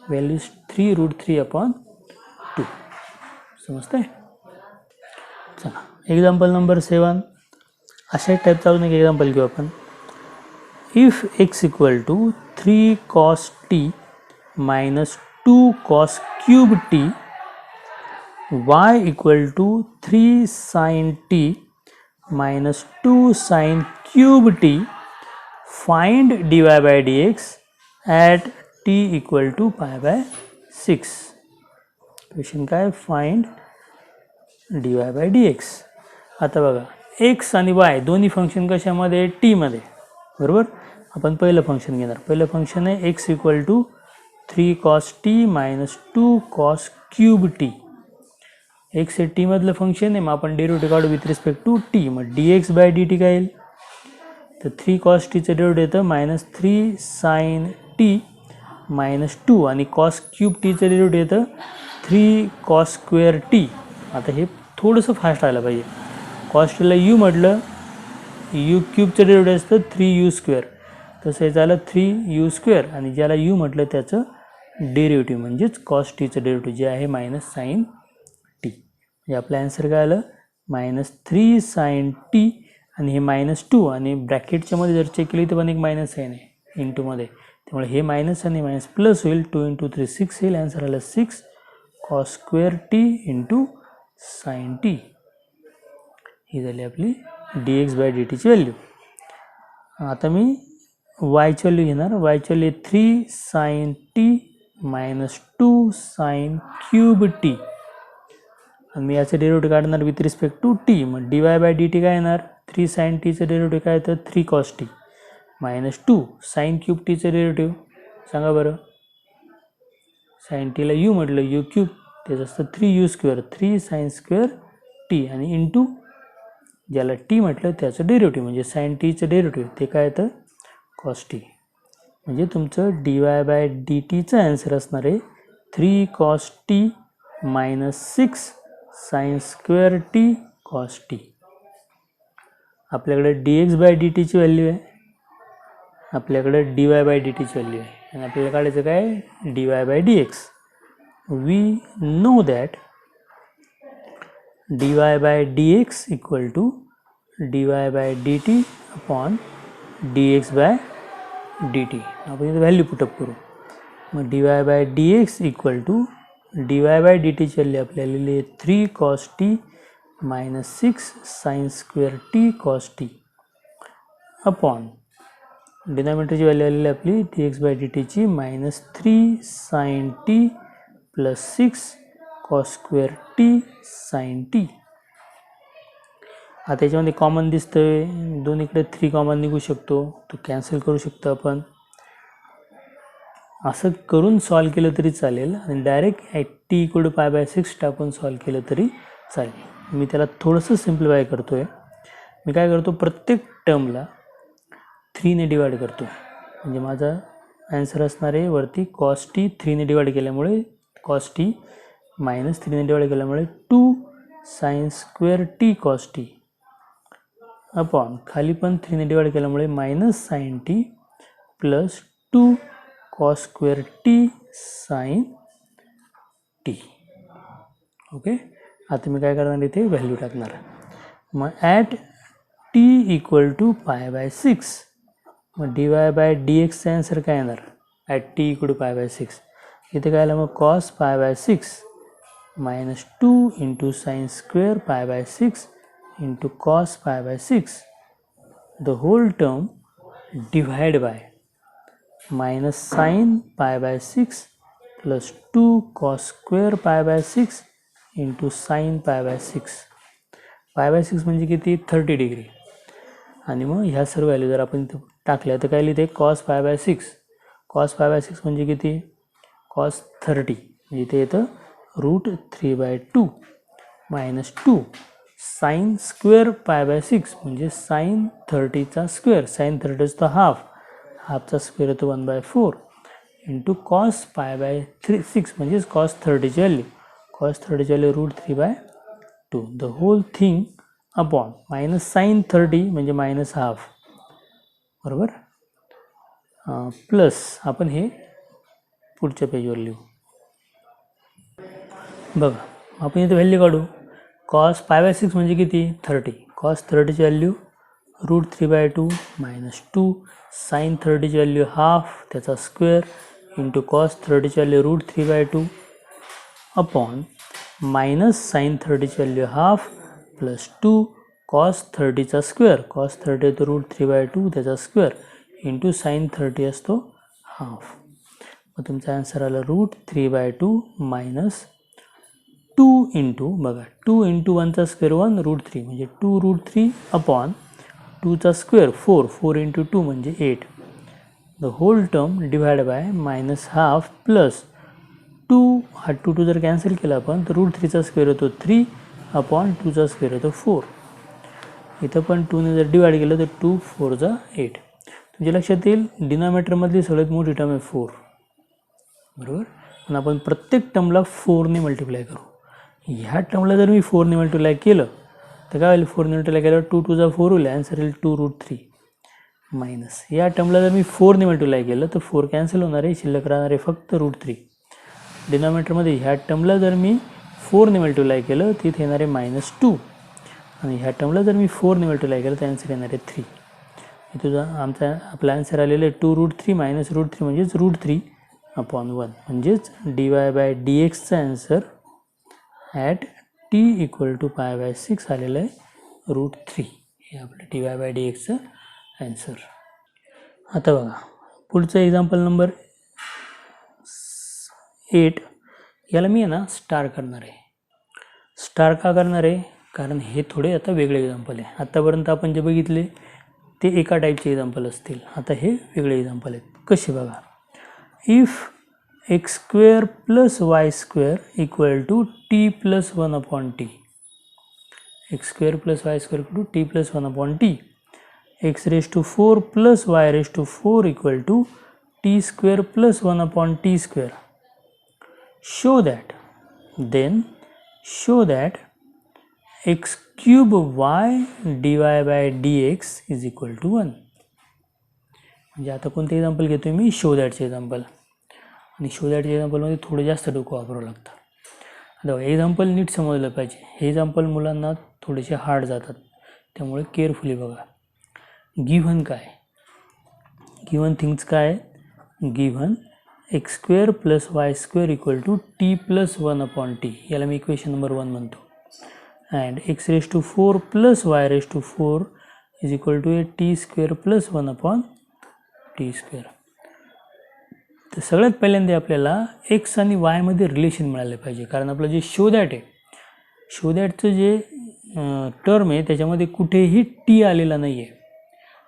Value 3√3/2. समजतंय. चला एक्झाम्पल नंबर 7. अशा टाईपचा अजून एक एक्झाम्पल घेऊ आपण. If x equal to 3 cos t minus 2 cos cube t, y equal to 3 sin t minus 2 sin cube t, find dy by dx at t equal to pi by 6. Question काय find dy by dx. आता बघा x आणि Y दोन्ही function कशामध्ये टीमध्ये, बरोबर. आपण पहिलं फंक्शन घेणार. पहिलं फंक्शन आहे x equal to 3 cos t minus 2 cos cube t. X हे टी मधलं फंक्शन आहे, मग आपण डेरिव्हेटिव्ह काढू विथ रिस्पेक्ट टू टी. मग d x by d t काय येईल, तर 3 cos टीचं डेरिव्हेटिव्ह येतं मायनस 3 साइन टी मायनस 2 आणि कॉस क्यूब टीचं डेरिव्हेटिव्ह येतं 3 cos स्क्वेअर टी. आता हे थोडंसं फास्ट राहायला पाहिजे. कॉस टीला यू म्हटलं, यू क्यूबचं डेरिव्हेटिव्ह असतं 3u स्क्वेअर, तसं हे झालं 3u स्क्वेअर आणि ज्याला यू म्हटलं त्याचं डेरिव्हेटिव्ह म्हणजेच कॉस टीचं डेरिव्हेटिव्ह जे आहे मायनस साइन टी. म्हणजे आपलं ॲन्सर काय आलं मायनस 3 साइन टी आणि हे मायनस 2 आणि ब्रॅकेटच्या मध्ये जर चेक केली तर पण एक मायनस साइन आहे इंटूमध्ये, त्यामुळे हे मायनस आणि मायनस प्लस होईल. 2 × 3 6 येईल. ॲन्सर आलं 6 cos square t into sine t. ही झाली आपली डी एक्स बाय डी टीची व्हॅल्यू. आता मी वायची व्हॅल्यू घेणार. वायची value 3 sine t minus 2 sine cube t आणि मी याचं डेरिव्हेटिव्ह काढणार विथ रिस्पेक्ट टू टी. मग d y by d t काय येणार, 3 साइन टीचं डेरिव्हेटिव्ह काय येतं 3 cos t minus 2 sine cube टीचं डेरिव्हेटिव्ह सांगा बरं. साइन टीला यू म्हटलं यू क्यूब त्याचं असतं 3u square 3 sign square T आणि इंटू ज्याला टी म्हटलं त्याचं डेरिव्हेटिव्ह म्हणजे साइन टीचं डेरिव्हेटिव्ह ते काय येतं कॉस टी. म्हणजे तुमचं डी वाय बाय डी टीचं ॲन्सर असणार आहे 3 cos t minus 6 sine square t cos t. आपल्याकडे डी एक्स बाय डी टीची व्हॅल्यू आहे, आपल्याकडे डी वाय बाय डी टीची व्हॅल्यू आहे आणि आपल्याला काढायचं काय d y by d x. We know that dy by dx equal to dy by dt upon dx by dt. आपण इथे व्हॅल्यू पुटअप करू. मग dy by dx equal to dy by dt ची व्हॅल्यू आपल्याला लिहिली 3 cos t minus 6 sine square t cos t upon डिनॉमिनेटरची value आलेली आपली dx by dt ची minus 3 sine t plus 6 cos square t sine t. आता याच्यामध्ये common दिसतंय, दोन्हीकडे 3 कॉमन निघू शकतो, तो कॅन्सल करू शकतो आपण. असं करून सॉल्व केलं तरी चालेल आणि direct t equal to pi by 6 टाकून सॉल्व केलं तरी चालेल. मी त्याला थोडंसं सिम्प्लिफाय करतो आहे. मी काय करतो प्रत्येक टर्मला 3ने डिवाइड करतो. म्हणजे माझा ॲन्सर असणार आहे वरती कॉस टी 3ने डिवाइड केल्यामुळे कॉस टी मायनस 3ने डिवाइड केल्यामुळे 2 sine square t cos t upon खाली पण 3ने डिवाइड केल्यामुळे minus sine t plus 2 cos square t sine t. Okay. आता मी काय करणार इथे व्हॅल्यू टाकणार. मग at t equal to pi by 6 मग डी वाय बाय डी एक्सचा ॲन्सर काय येणार at t equal to pi by 6. इथे काय आलं मग cos pi by 6 minus 2 into sine square पाय by 6 into cos pi by 6 the whole term divided by minus sin pi by 6 plus 2 cos square pi by 6 into sin pi by 6. pi by 6 म्हणजे किती 30 degree आणि मग ह्या सर्व value जर आपण इथे टाकल्या तर काय लिहिते cos pi by 6. cos pi by 6 म्हणजे किती cos 30 म्हणजे इथे येतं √3/2 मायनस 2 साइन स्क्वेअर पाय बाय 6 म्हणजे साइन 30चा स्क्वेअर साइन 30 असतो हाफचा स्क्वेअर येतो 1/4 इंटू कॉस पाय बाय 6 म्हणजेच कॉस 30ची value √3/2 the whole thing upon minus sine 30 म्हणजे मायनस हाफ बरोबर प्लस आपण हे पुढच्या पेजवर लिहू. बघा आपण इथे व्हॅल्यू काढू. कॉस पाय बाय 6 म्हणजे किती 30 कॉस 30ची व्हॅल्यू √3/2 मायनस 2 साइन 30ची व्हॅल्यू हाफ त्याचा स्क्वेअर इंटू कॉस 30ची व्हॅल्यू √3/2 अपॉन मायनस साइन 30ची व्हॅल्यू हाफ प्लस 2 कॉस 30चा स्क्वेअर कॉस 30 येतो √3/2 त्याचा स्क्वेअर इंटू साइन 30 असतो हाफ. मग तुमचा ॲन्सर आला √3/2 मायनस टू इंटू बघा 2 इंटू 1चा स्क्वेअर 1 रूट 3 म्हणजे 2 रूट 3 अपॉन 2चा स्क्वेअर 4 4 इंटू 2 म्हणजे 8 the whole term divide by minus half plus 2 हा 2 जर कॅन्सल केला आपण तर रूट 3चा स्क्वेअर होतो 3 अपॉन 2चा स्क्वेअर होतो 4 इथं पण 2ने जर डिवाइड केलं तर 2 4 जा 8 तुमच्या लक्षात येईल डिनॉमिनेटरमधली सगळ्यात मोठी टर्म आहे 4 बरोबर पण आपण प्रत्येक टर्मला 4ने मल्टिप्लाय करू ह्या टर्मला जर मी 4ने मल्टिप्लाय केलं तर काय होईल 4ने मल्टिप्लाय केल्यावर 2 2 जा 4 होईल आन्सर येईल 2 रूट 3 मायनस या टर्मला जर मी 4ने मल्टिप्लाय केलं तर 4 कॅन्सल होणार आहे शिल्लक राहणार आहे फक्त रूट 3 डिनॉमिनेटरमध्ये ह्या टर्मला जर मी 4ने मल्टिप्लाय केलं तिथे येणार आहे -2 आणि ह्या टर्मला जर मी 4ने मल्टिप्लाय केलं तर आन्सर येणार आहे 3 इथं आपला आन्सर आलेलं आहे 2 रूट 3 मायनस रूट 3 म्हणजेच रूट 3 अपॉन 1 म्हणजेच dy/dxचा आन्सर ॲट t = π/6 आलेलं आहे रूट 3 हे आपलं dy/dxचं आन्सर. आता बघा पुढचं एक्झाम्पल नंबर 8 याला मी आहे ना स्टार करणार आहे. स्टार का करणार आहे कारण हे थोडे आता वेगळे एक्झाम्पल आहे. आत्तापर्यंत आपण जे बघितले ते एका टाईपचे एक्झाम्पल असतील आता हे वेगळे एक्झाम्पल आहेत. कसे बघा if x² + y² = t + 1 upon t x² + y² = t + 1 upon t x⁴ + y⁴ = t² + 1 upon t². show that x³ y dy/dx = 1 म्हणजे आता कोणतं एक्झाम्पल घेतोय मी शो दॅटचे एक्झाम्पल आणि शो दॅटच्या एक्झाम्पलमध्ये थोडं जास्त डोकं वापरावं लागतं. आता एक्झाम्पल नीट समजलं पाहिजे. हे एक्झाम्पल मुलांना थोडेसे हार्ड जातात त्यामुळे केअरफुली बघा. गिव्हन काय गिव्हन थिंग्स काय given x² + y² = t + 1 upon t याला मी इक्वेशन नंबर 1 म्हणतो and x⁴ + y⁴ = t² + 1 upon t². तर सगळ्यात पहिल्यांदा आपल्याला x आणि y मध्ये रिलेशन मिळाले पाहिजे कारण आपलं जे शो दॅट आहे शो दॅटचं जे टर्म आहे त्याच्यामध्ये कुठेही टी आलेला नाही आहे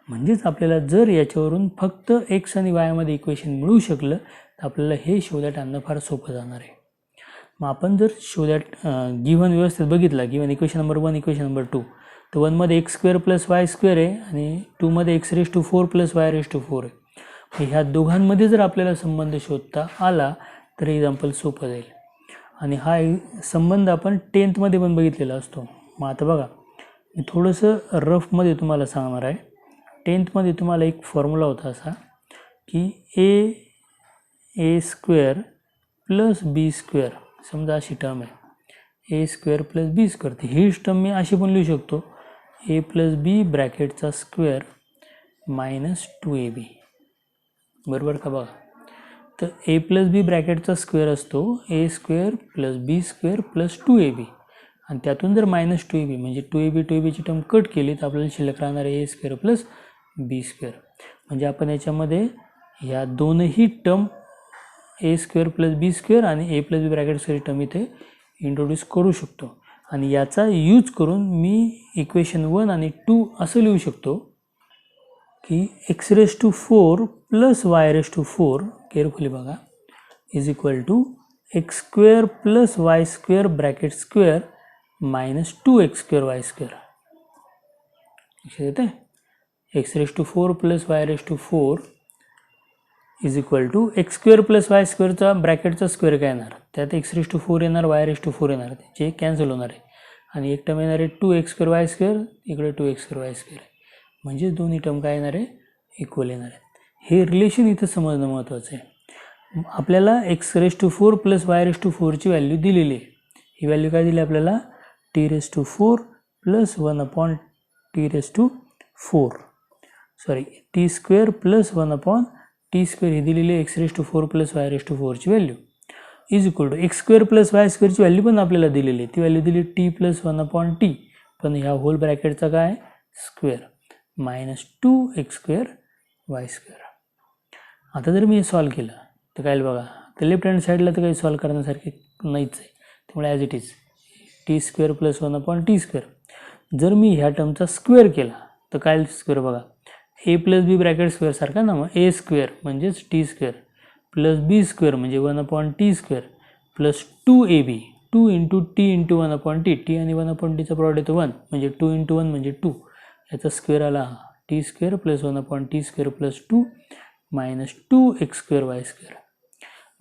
म्हणजेच आपल्याला जर याच्यावरून फक्त x आणि y मध्ये इक्वेशन मिळू शकलं तर आपल्याला हे शो दॅट आणणं फार सोपं जाणार आहे. मग आपण जर शो दॅट गिव्हन व्यवस्थित बघितला given equation number 1 equation number 2 तर 1 मध्ये x² + y² आहे आणि 2 मध्ये x⁴ + y⁴ आहे. ह्या दोघांमध्ये जर आपल्याला संबंध शोधता आला तर एक्झाम्पल सोपं जाईल आणि हा संबंध आपण 10th मध्ये पण बघितलेला असतो. मग आता बघा मी थोडंसं रफमध्ये तुम्हाला सांगणार आहे. 10th मध्ये तुम्हाला एक फॉर्म्युला होता असा की a² + b² समजा अशी टर्म आहे a² + b² तर हीच टर्म मी अशी पण लिहू शकतो a + b ब्रॅकेटचा स्क्वेअर -2ab बरोबर का बघा. तर a + b ब्रॅकेटचा स्क्वेअर असतो a² + b² + 2ab आणि त्यातून जर -2ab म्हणजे 2ab ची टर्म कट केली तर आपल्याला शिल्लक राहणार आहे a² + b² म्हणजे आपण याच्यामध्ये ह्या दोनही टर्म a² + b² आणि a + b ब्रॅकेटची टर्म इथे इंट्रोड्यूस करू शकतो आणि याचा यूज करून मी इक्वेशन 1 आणि 2 असं लिहू शकतो की x⁴ + y⁴ केअरफुली बघा = x² + y² bracket square -2x² y² लक्षात येते x⁴ + y⁴ x² + y² चा ब्रॅकेटचा स्क्वेअर काय येणार त्यात x⁴ येणार y⁴ येणार जे कॅन्सल होणार आहे आणि एक टर्म येणार आहे 2x² y² इकडे 2x² y² म्हणजे दोन्ही टर्म काय येणार आहे इक्वल येणार आहेत. हे रिलेशन इथं समजणं महत्त्वाचं आहे. आपल्याला x⁴ + y⁴ ची व्हॅल्यू दिलेली आहे. ही व्हॅल्यू काय दिली आपल्याला t⁴ + 1 upon t⁴ sorry t² + 1 upon t² ही दिलेली आहे x⁴ + y⁴ ची व्हॅल्यू x² + y² ची व्हॅल्यू पण आपल्याला दिलेली आहे. ती व्हॅल्यू दिली t + 1 upon t पण ह्या होल ब्रॅकेटचा काय स्क्वेअर -2x² y². आता जर मी हे सॉल्व केलं तर काय बघा तर लेफ्ट हँड साईडला तर काही सॉल्व करण्यासारखे नाहीच आहे. ते त्यामुळे as it is T square plus 1/t². जर मी ह्या टर्मचा स्क्वेअर केला तर काय स्क्वेअर बघा, ए प्लस बी ब्रॅकेट स्क्वेअर सारखा ना, मग ए स्क्वेअर म्हणजेच टी स्क्वेअर प्लस बी स्क्वेअर म्हणजे 1/t² plus 2ab 2 into T into 1/t. T आणि 1/tचा प्रॉडक्ट येतो 1 म्हणजे 2 इंटू 1 म्हणजे 2. याचा स्क्वेअर आला हा T square plus 1/t² plus 2 minus 2x²y².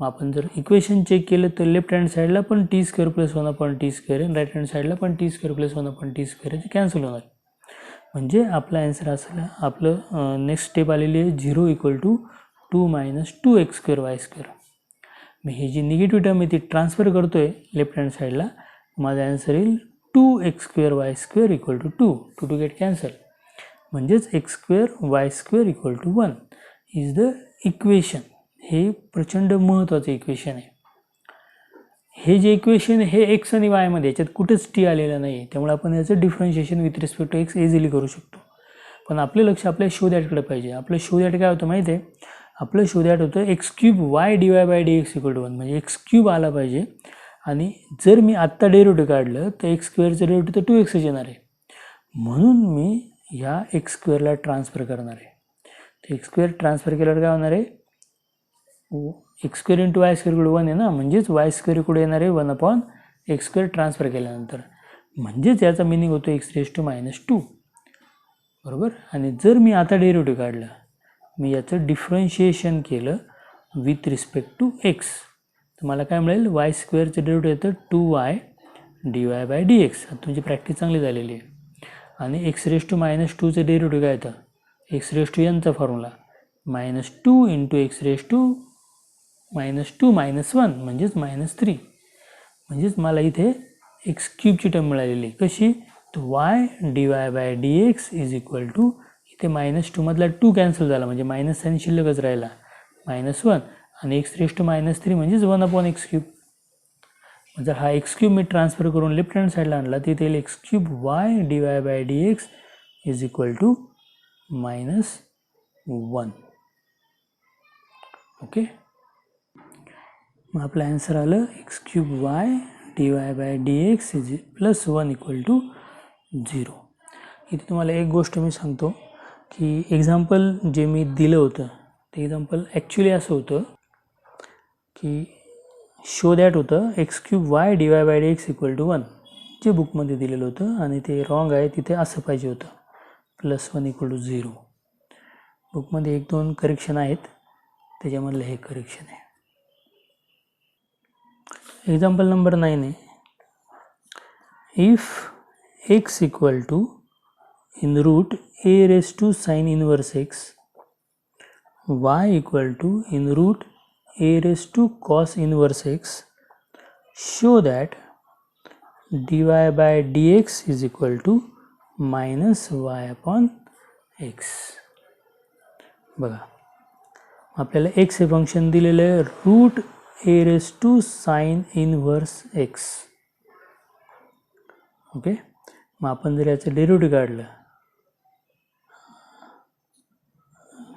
मग आपण जर इक्वेशन चेक केलं तर लेफ्ट हँड साईडला पण टी स्क्वेअर प्लस 1/t² आहे आणि राईट हँड साईडला पण टी स्क्वेअर प्लस 1/t² आहे, ते कॅन्सल होणार. म्हणजे आपला ॲन्सर असला आपलं नेक्स्ट स्टेप आलेली आहे 0 = 2 मायनस 2x²y². मी ही जी निगेटिव्ह टर्म आहे ती ट्रान्सफर करतो आहे लेफ्ट हँड साईडला. माझा ॲन्सर येईल 2x²y² = 2. 2 गेट कॅन्सल म्हणजेच x²y² = 1 इज द इक्वेशन. हे प्रचंड महत्त्वाचं इक्वेशन आहे. हे जे इक्वेशन हे एक्स आणि वायमध्ये याच्यात कुठेच टी आलेलं नाही आहे, त्यामुळे आपण याचं differentiation with respect to x easily करू शकतो. पण आपलं लक्ष आपल्या शो दॅटकडे पाहिजे. आपलं शो दॅट काय होतं माहिती आहे, आपलं शो दॅट होतं x³ y dy/dx = 1 म्हणजे x³ आला पाहिजे. आणि जर मी आत्ता डेरिव्हेटिव्ह काढलं तर x² डेरिव्हेटिव्ह तर 2x येणार आहे, म्हणून मी ह्या x² ट्रान्सफर करणार आहे. तर x² ट्रान्सफर केल्यावर काय होणार आहे, x² × y² 1 आहे ना, म्हणजेच y² इकडे येणार आहे 1/x² ट्रान्सफर केल्यानंतर. म्हणजेच याचा मिनिंग होतो x⁻². बरोबर. आणि जर मी आता डेरिव्हेटिव्ह काढलं, मी याचं डिफरन्शिएशन केलं विथ रिस्पेक्ट टू एक्स, तर मला काय मिळेल, y² डेरिव्हेटिव्ह येतं 2y dy/dx. आता तुमची प्रॅक्टिस चांगली झालेली आहे. आणि x⁻²चं डेरिव्हेटिव्ह काय येतं, x⁻n फॉर्म्युला -2 × x⁻² -1 म्हणजेच -3. म्हणजेच मला इथे x³ टर्म मिळालेली. कशी, तर y dy/dx = इथे -2 मधला 2 कॅन्सल झाला म्हणजे मायनस साईन शिल्लकच राहिला -1 आणि x⁻³ म्हणजेच 1/x³. जर हा x³ मी ट्रान्सफर करून लेफ्ट हँड साईडला आणला तिथे येईल x³ y dy/dx = -1. ओके. मग आपलं ॲन्सर आलं x³ y dy/dx + 1 = 0. इथे तुम्हाला एक गोष्ट मी सांगतो की एक्झाम्पल जे मी दिलं होतं ते एक्झाम्पल ॲक्च्युली असं होतं की शो दॅट होतं x³ y dy/dx = 1 जे बुकमध्ये दिलेलं होतं, आणि ते रॉंग आहे. तिथे असं पाहिजे होतं +1 = 0. बुकमध्ये 1-2 करेक्शन आहेत, त्याच्यामधलं हे करेक्शन आहे. एक्झाम्पल नंबर 9 आहे, if x = in root a⁻sin inverse x, y = in root a⁻cos inverse x, show that dy/dx = -y/x. बघा, आपल्याला x हे फंक्शन दिलेलं आहे route a⁻sin inverse x. Okay. मग आपण जर याचं डेरिव्हेटिव्ह काढलं,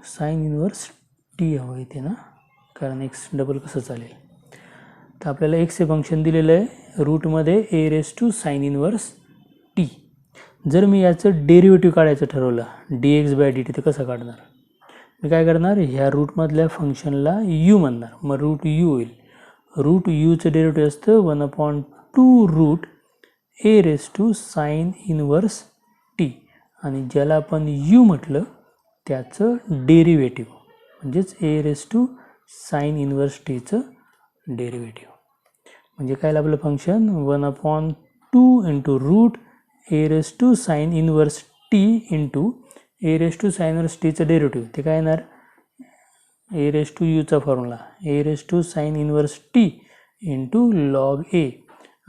साइन इनवर्स टी हवं इथे ना, कारण x डबल कसं चालेल. तर आपल्याला x हे फंक्शन दिलेलं आहे रूटमध्ये a⁻sin inverse t. जर मी याचं डेरिव्हेटिव्ह काढायचं ठरवलं dx/dt, तर कसं काढणार, मी काय करणार, ह्या रूटमधल्या फंक्शनला u म्हणणार, मग रूट u होईल. रूट यूचं डेरिव्हेटिव्ह असतं 1/2 रूट a⁻sin inverse t, आणि ज्याला आपण u म्हटलं त्याचं डेरिव्हेटिव्ह म्हणजेच a⁻sin inverse tचं डेरिव्हेटिव्ह. म्हणजे काय आपलं function 1/2 × root a⁻sin inverse t × a⁻sin inverse tचं डेरिव्हेटिव्ह. ते काय येणार, a⁻uचा formula a⁻sin inverse t × log a,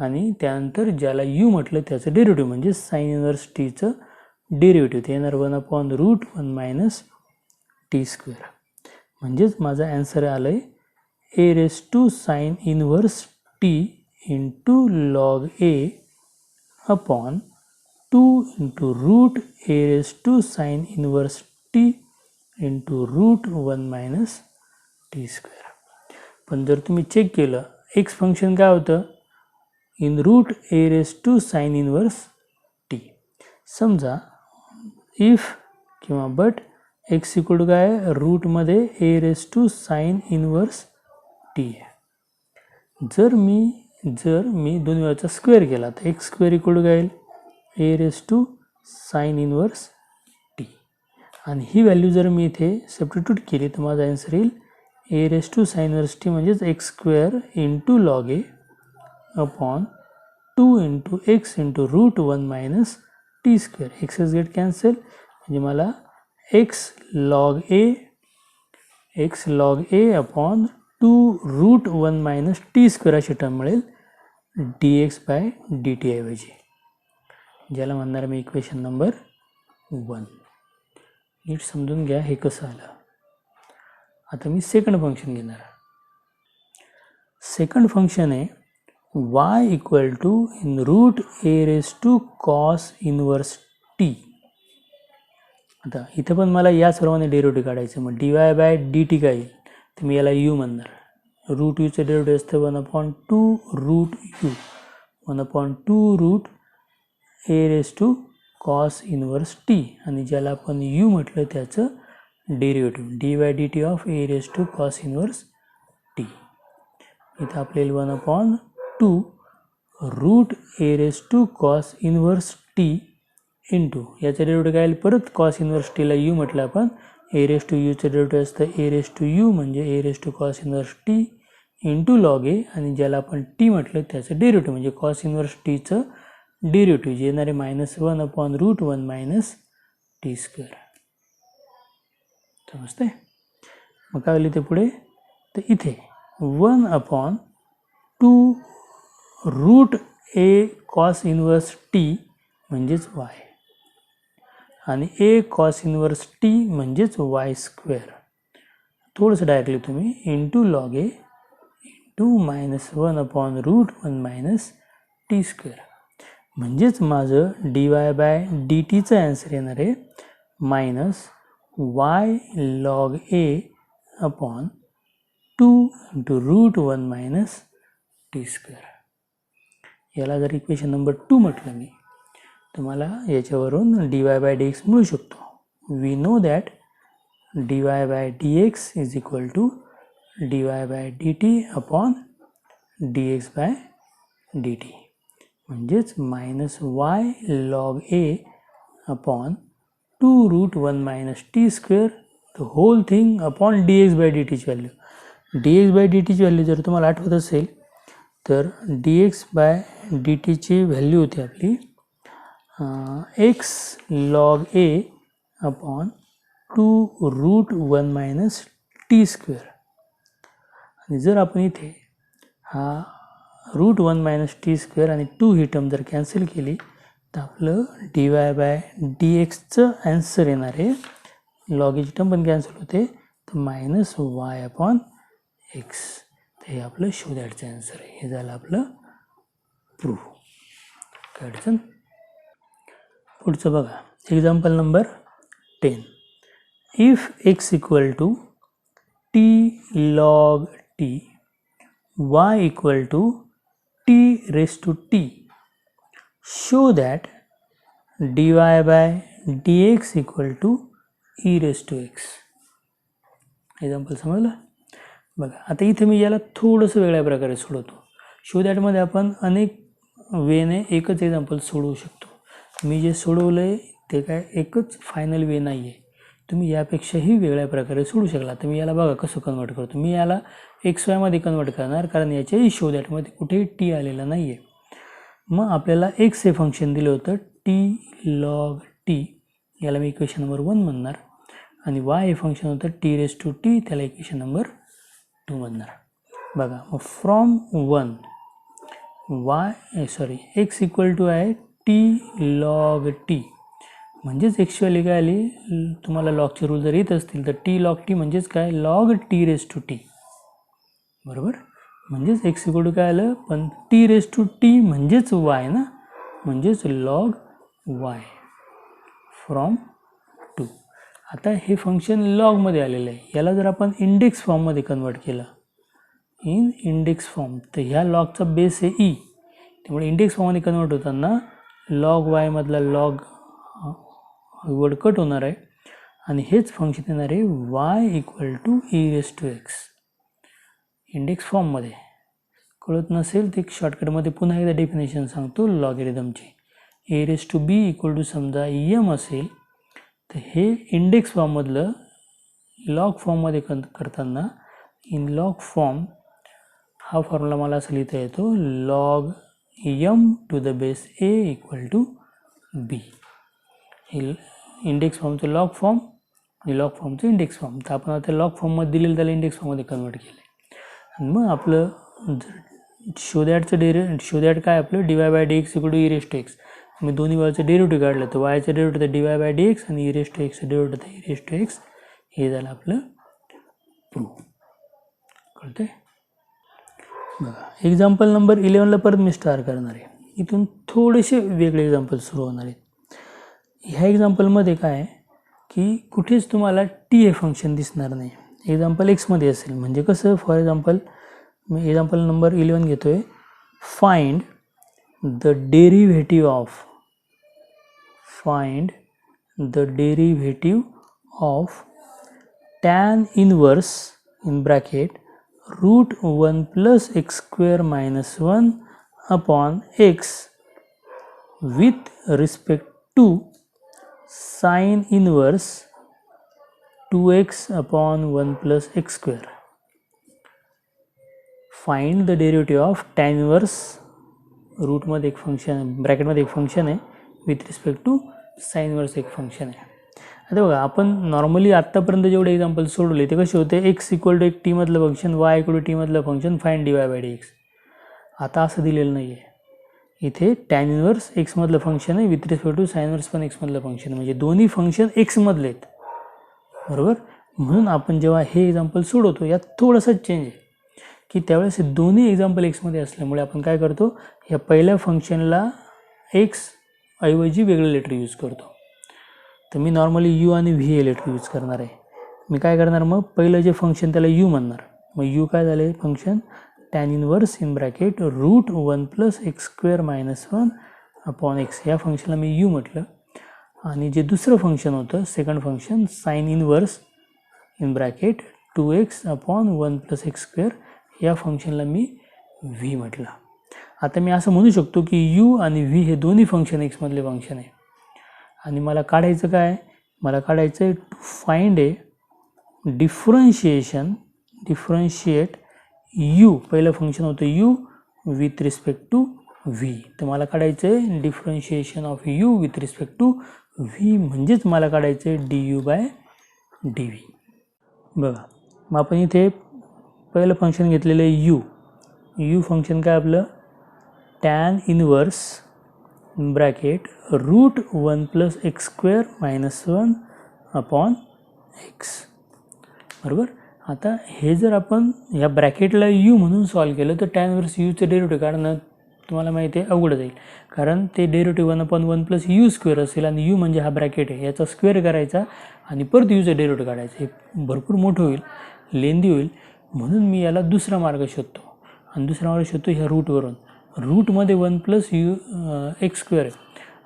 आणि त्यानंतर ज्याला u म्हटलं त्याचं डेरिव्हेटिव्ह म्हणजे साइन इनवर्स टीचं डेरिव्हेटिव्ह, ते येणार 1/√1 - t². म्हणजेच माझा ॲन्सर आलं आहे a⁻sin inverse t × log a upon 2 × root a⁻sin inverse t × √1 - t². पण जर तुम्ही चेक केलं, x फंक्शन काय होतं, in root a raise to sine inverse t. समजा इफ किंवा बट एक्स इक्वल टू काय आहे, रूटमध्ये a raise to sine inverse t आहे. जर मी दोन वेळाचा स्क्वेअर केला तर एक्स स्क्वेअर इक्वल टू काय येईल, a raise to sine inverse t. आणि ही व्हॅल्यू जर मी इथे सबस्टिट्यूट केली तर माझा आन्सर येईल a raise to sine inverse t म्हणजेच x square into log a upon 2 into x into root 1 minus t square. X's get cancel म्हणजे मला x log a upon 2 root 1 minus t square अशी term मिळेल d x by d t ऐवजी, ज्याला म्हणणार मी equation number 1. नीट समजून घ्या हे कसं आलं. आता मी सेकंड फंक्शन घेणार. सेकंड फंक्शन आहे y equal to in root a raise to cos inverse t. आता इथं पण मला याचप्रमाणे डेरिव्हेटिव्ह काढायचं. मग d y by d t काय येईल तर मी याला यू म्हणणार. रूट यूचं डेरिव्हेटिव्ह असतं 1/2 root u, 1/2 root a raise to cos inverse t, आणि ज्याला आपण यू म्हटलं त्याचं derivative d y d t of a raise to cos inverse t. इथं आपल्याला 1/2 root a raise to cos inverse t into याचं derivative काय येईल, परत कॉस इनवर्स टीला यू म्हटलं आपण, ए रेस टू यूचं डेरिव्हेटिव्ह असतं ए रेस टू यू म्हणजे a raise to cos inverse t into log ए, आणि ज्याला आपण टी म्हटलं त्याचं डेरिव्हेटिव्ह म्हणजे कॉस इनवर्स टीचं डेरिव्हेटिव्ह जे येणारे -1/√1 मायनस टी स्क्वेअर. समजते. मग काय होईल ते पुढे, तर इथे 1/2 root a cos inverse t म्हणजेच वाय, आणि ए कॉस इनवर्स टी म्हणजेच वाय स्क्वेअर. थोडंसं डायरेक्टली तुम्ही into log a into -1/√1 minus t square, म्हणजेच माझं डी वाय बाय डी टीचं ॲन्सर येणार आहे minus y log a upon 2 into √1 minus t square. याला जर इक्वेशन नंबर 2 म्हटलं मी तर मला याच्यावरून d y by d x मिळू शकतो. We know that d y by d x is equal to d y by d t upon d x by d t, म्हणजेच minus y log a upon 2√1 minus t square the whole thing upon d x by d टीची value. D x by d टीची value जर तुम्हाला आठवत असेल तर d x by d टीची value होती आपली x log a upon 2√1 minus t square, आणि जर आपण इथे हा √1 मायनस टी स्क्वेअर आणि 2 ही टर्म जर कॅन्सल केली तर आपलं डी वाय बाय डी एक्सचं ॲन्सर येणार आहे. लॉग एची टर्म पण कॅन्सल होते तर मायनस वाय अपॉन एक्स. तर हे आपलं शो दॅटचं ॲन्सर आहे. हे झालं आपलं प्रूफ. काय अडचण. पुढचं बघा example number 10. If x equal to t log t, y equal to t raise to t, show that d y by d x equal to e raise to x. Example समजलं. बघा आता इथे मी याला थोडंसं वेगळ्या प्रकारे सोडवतो. शो दॅटमध्ये आपण अनेक वेने एकच एक्झाम्पल सोडवू शकतो. मी जे सोडवलं आहे ते काय एकच फायनल वे नाही आहे, तुम्ही यापेक्षाही वेगळ्या प्रकारे सोडू शकला. तर मी याला बघा कसं कन्वर्ट करतो. मी याला एक्स वायमध्ये कन्वर्ट करणार कारण याच्याही शो दॅटमध्ये कुठेही टी आलेला नाही आहे. मग आपल्याला एक्स हे फंक्शन दिलं होतं टी लॉग टी, याला मी इक्वेशन नंबर 1 म्हणणार, आणि वाय हे फंक्शन होतं टी रेस टू टी, त्याला इक्वेशन नंबर 2 म्हणणार. बघा मग फ्रॉम 1 एक्स इक्वल टू आहे टी लॉग टी, म्हणजेच एक्चुअली काय आली, तुम्हाला लॉगचे रूल जर येत असतील तर टी लॉग टी म्हणजेच काय log t raise to t, बरोबर. म्हणजेच एक्स इक्वल टू काय आलं, पण टी रेस टू टी म्हणजेच वाय ना, म्हणजेच लॉग वाय फ्रॉम 2. आता हे फंक्शन लॉगमध्ये आलेलं आहे. याला जर आपण इंडेक्स फॉर्ममध्ये कन्वर्ट केलं इन इंडेक्स फॉर्म तर ह्या लॉगचा बेस आहे ई, त्यामुळे इंडेक्स फॉर्ममध्ये कन्वर्ट होताना लॉग वाय मधला लॉग वर्ड कट होणार आहे आणि हेच फंक्शन येणार आहे Y equal to e⁻x index फॉर्ममध्ये. कळत नसेल ते शॉर्टकटमध्ये पुन्हा एकदा डेफिनेशन सांगतो लॉगॅरिथमची. a⁻b इक्वल टू समजा m असेल तर हे इंडेक्स फॉर्ममधलं लॉग फॉर्ममध्ये करताना इन लॉग फॉर्म हा फॉर्म्युला मला असं लिहिता येतो log m to the base a equal to b. हे इंडेक्स फॉर्मचं लॉग फॉर्म आणि लॉग फॉर्मचं इंडेक्स फॉर्म. तर आपण आता लॉग फॉर्ममध्ये दिलेलं त्याला इंडेक्स फॉर्ममध्ये कन्वर्ट केलं आहे. आणि मग आपलं शो दॅट काय आपलं dy/dx इक्वल टू e⁻x. मी दोन्ही बाजूचं डेरिव्हेटिव्ह काढलं तर वायचं डेरिव्हेटिव्ह तर dy/dx आणि e⁻x डेरिव्हेटिव्ह तर e⁻x. हे झालं आपलं प्रूफ. कळतंय? बघा एक्झाम्पल नंबर 11ला परत मी स्टार्ट करणार आहे. इथून थोडेसे वेगळे एक्झाम्पल सुरू होणार आहेत. ह्या एक्झाम्पलमध्ये काय आहे की कुठेच तुम्हाला टी हे फंक्शन दिसणार नाही. एक्झाम्पल एक्समध्ये असेल. म्हणजे कसं फॉर एक्झाम्पल मी एक्झाम्पल नंबर 11 घेतो आहे. Find the derivative of tan inverse in bracket √1 + x² - 1 अपॉन x with respect to sin inverse 2x upon 1 + x². Find the derivative of tan inverse रूटमध्ये एक फंक्शन ब्रॅकेटमध्ये एक फंक्शन आहे with respect to sin inverse एक function आहे. आता बघा आपण नॉर्मली आत्तापर्यंत जेवढे एक्झाम्पल सोडवले ते कसे होते x इक्वल टू एक टी मधलं function y equal to t मधलं फंक्शन फाइंड dy/dx. आता असं दिलेलं नाही आहे. इथे tan इनवर्स x मधलं फंक्शन आहे with respect to sin inverse पण x मधलं फंक्शन म्हणजे दोन्ही फंक्शन x मधले आहेत. बरोबर. म्हणून आपण जेव्हा हे एक्झाम्पल सोडवतो यात थोडासा चेंज आहे की त्यावेळेस हे दोन्ही एक्झाम्पल एक्समध्ये असल्यामुळे आपण काय करतो या पहिल्या फंक्शनला x ऐवजी वेगळं लेटर यूज करतो. तर मी नॉर्मली u आणि v हे लेटर यूज करणार आहे. मी काय करणार मग पहिलं जे फंक्शन त्याला u म्हणणार. मग u काय झालं function tan inverse in bracket √1 + x² - 1 अपॉन x. या फंक्शनला मी u म्हटलं. आणि जे दुसरं फंक्शन होतं second function sin inverse in bracket 2x upon 1 + x². या फंक्शनला मी v म्हटलं. आता मी असं म्हणू शकतो की u आणि v हे दोन्ही फंक्शन x मधले फंक्शन आहे. आणि मला काढायचं काय मला काढायचं आहे to find a differentiate u. पहिलं फंक्शन होतं u with respect to v. तर मला काढायचं आहे differentiation of u with respect to v म्हणजेच मला काढायचं आहे du/dv. बघा मग आपण इथे पहिलं फंक्शन घेतलेलं आहे u फंक्शन काय आपलं tan इनवर्स ब्रॅकेट √1 + x² - 1 अपॉन x. बरोबर. आता हे जर आपण ह्या ब्रॅकेटला u म्हणून सॉल्व केलं तर tan इनवर्स uचं डेरिव्हेटिव्ह काढणं तुम्हाला माहिती आहे अवघड जाईल. कारण ते डेरिव्हेटिव्ह 1/1 + u² असेल आणि u म्हणजे हा ब्रॅकेट आहे याचा स्क्वेअर करायचा आणि परत uचं डेरिव्हेटिव्ह काढायचं. हे भरपूर मोठं होईल लेंदी होईल. म्हणून मी याला दुसरा मार्ग शोधतो आणि दुसरा मार्ग शोधतो ह्या रूटवरून. रूटमध्ये 1 + x² आहे.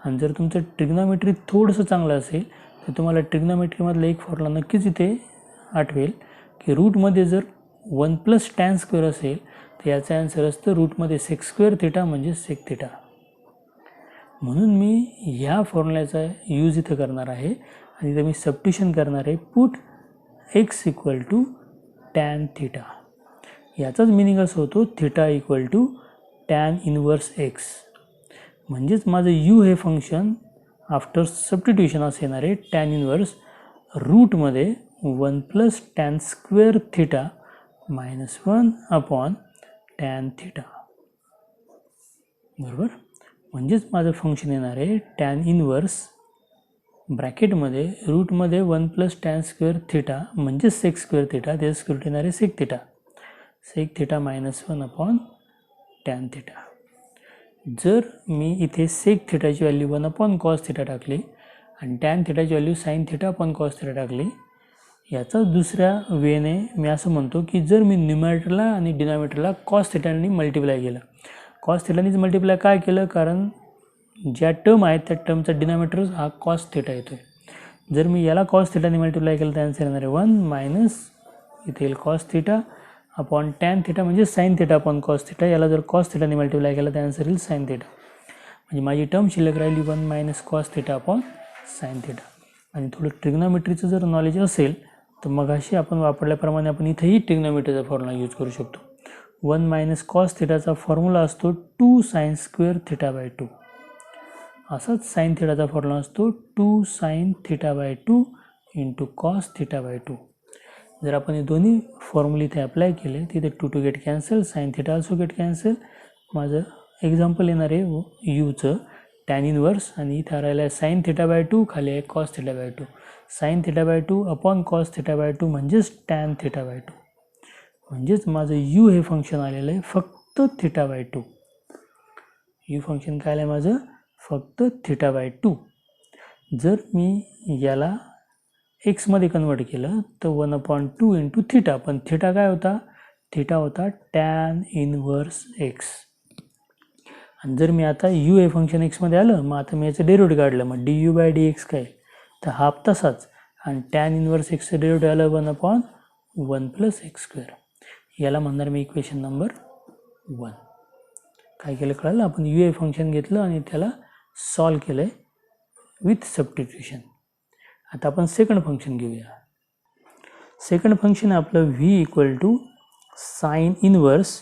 आणि जर तुमचं ट्रिग्नॉमेट्री थोडंसं चांगलं असेल तर तुम्हाला ट्रिग्नॉमेट्रीमधला एक फॉर्म्युला नक्कीच इथे आठवेल की रूटमध्ये जर 1 + tan² असेल तर याचा आन्सर असतं रूटमध्ये sec² म्हणजे sec. म्हणून मी ह्या फॉर्म्युल्याचा यूज इथं करणार आहे आणि इथं मी सबस्टिट्यूशन करणार आहे put x equal to tan θ. याचाच मिनिंग असं होतो θ equal to tan inverse x. म्हणजेच माझं u हे फंक्शन आफ्टर सबस्टिट्यूशन असं येणार आहे tan इनवर्स रूटमध्ये 1 + tan² θ - 1 अपॉन tan θ. बरोबर. म्हणजेच माझं फंक्शन येणार आहे tan इनवर्स ब्रॅकेटमध्ये रूटमध्ये 1 + tan² θ म्हणजे sec² θ. त्याचं स्क्वेअर येणार आहे sec θ - 1 अपॉन tan θ. जर मी इथे sec θची व्हॅल्यू 1 cos θ टाकली आणि tan θची व्हॅल्यू sin θ cos θ टाकली. याचा दुसऱ्या वेने मी असं म्हणतो की जर मी न्यूमरेटरला आणि डिनॉमिनेटरला cos θ ने मल्टिप्लाय केलं कॉस थिटानीच मल्टिप्लाय काय केलं, कारण ज्या टर्म आहेत त्या टर्मचा डिनॉमिनेटर हा कॉस थिटा येतो आहे. जर मी याला कॉस थिटाने मल्टिप्लाय केलं तर आन्सर येणार आहे 1 मायनस इथे येईल cos theta upon tan theta म्हणजे sine theta upon cos theta. याला जर कॉस थिटाने मल्टिप्लाय केलं तर आन्सर येईल साईन थिटा. म्हणजे माझी टर्म शिल्लक राहिली 1 minus cos theta upon sine theta. आणि थोडं ट्रिग्नॉमेट्रीचं जर नॉलेज असेल तर मग अशी आपण वापरल्याप्रमाणे आपण इथेही ट्रिग्नॉमेट्रीचा फॉर्म्युला यूज करू शकतो. 1 मायनस कॉस थिटाचा फॉर्म्युला असतो 2 साईन स्क्वेअर थिटा बाय 2. असाच साईन थिटाचा फॉर्म्युला असतो 2 sine theta by 2 into cos theta by 2. जर आपण हे दोन्ही फॉर्म्युले इथे अप्लाय केले तिथे 2 to get cancel, sine theta also get cancel. माझं एक्झाम्पल येणार आहे यूचं टॅन इनवर्स आणि इथे राहिला आहे साईन थिटा बाय 2, खाली आहे cos theta by 2. Sine theta by 2 upon cos theta by 2 म्हणजेच टॅन थिटा बाय 2. म्हणजेच माझं यू हे फंक्शन आलेलं आहे फक्त थिटा बाय 2. यू फंक्शन काय आहे माझं फक्त थिटा बाय 2. जर मी याला एक्समध्ये कन्वर्ट केलं तर 1/2 इंटू थिटा. पण थिटा काय होता, थिटा होता टॅन इनवर्स एक्स. आणि जर मी आता यू हे फंक्शन एक्समध्ये आलं मग आता मी याचं डेरिव्हेटिव्ह काढलं मग d u by d x काय तर हाफ तसाच. आणि टॅन इनवर्स एक्सचं डेरिव्हेटिव्ह आलं 1/1 प्लस एक्स स्क्वेअर. याला म्हणणार मी इक्वेशन नंबर 1. काय केलं कळलं, आपण यू हे फंक्शन घेतलं आणि त्याला सॉल्व केलं आहे विथ सबस्टिट्यूशन. आता आपण सेकंड फंक्शन घेऊया. सेकंड फंक्शन आपलं v equal to sine inverse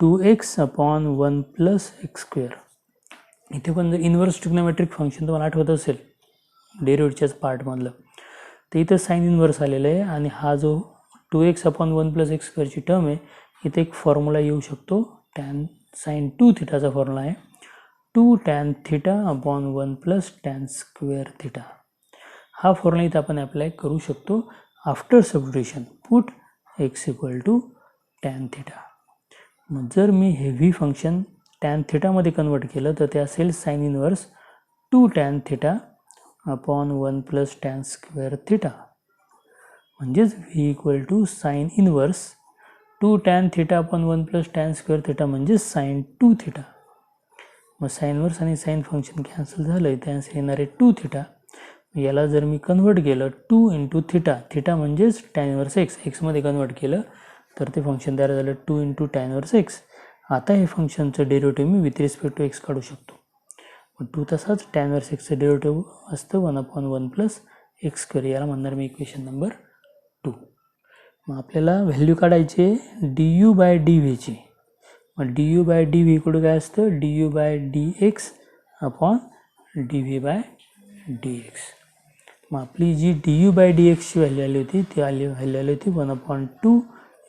2x upon 1 plus x square. इथे पण जर इनवर्स ट्रिग्नोमेट्रिक फंक्शन तुम्हाला आठवत असेल डेरिव्हेटिव्हच्याच पार्टमधलं तर इथं साईन इनवर्स आलेलं आहे. आणि हा जो 2x अपॉन 1 प्लस एक्स स्क्वेअरची टर्म आहे इथे एक फॉर्म्युला येऊ शकतो टॅन साईन 2 थिटाचा फॉर्म्युला आहे 2 tan theta upon 1 plus tan square theta. हा फॉर्म्युला इथं आपण अप्लाय करू शकतो after substitution. Put x equal to tan theta. मग जर मी हे व्ही फंक्शन टॅन थिटामध्ये कन्वर्ट केलं तर ते असेल sine inverse 2 tan theta upon 1 plus tan square theta. म्हणजेच v equal to sine inverse 2 tan theta upon 1 plus tan square theta म्हणजेच साईन 2 थिटा. मग साईन इनवर्स आणि साईन फंक्शन कॅन्सल झालं आहे त्यानुसार येणार आहे 2 थिटा. याला जर मी कन्वर्ट केलं 2 इंटू थिटा, थिटा म्हणजेच टॅन इनवर्स एक्स, एक्समध्ये कन्वर्ट केलं तर ते फंक्शन तयार झालं 2 इंटू टॅन इनवर्स एक्स. आता हे फंक्शनचं डेरिव्हेटिव्ह मी विथ रिस्पेक्ट टू एक्स काढू शकतो. मग 2 तसाच टॅन इनवर्स एक्सचं डेरिव्हेटिव्ह असतं 1/1 प्लस एक्स स्क्वेअर. याला म्हणणार मी इक्वेशन नंबर 2. मग आपल्याला व्हॅल्यू काढायची डी यू बाय डी व्हीची. मग d u by d v इकडे काय असतं d u by d x upon d v by d x. मग आपली जी डी यू बाय डी एक्सची व्हॅल्यू आली होती ती व्हॅल्यू आली होती 1/2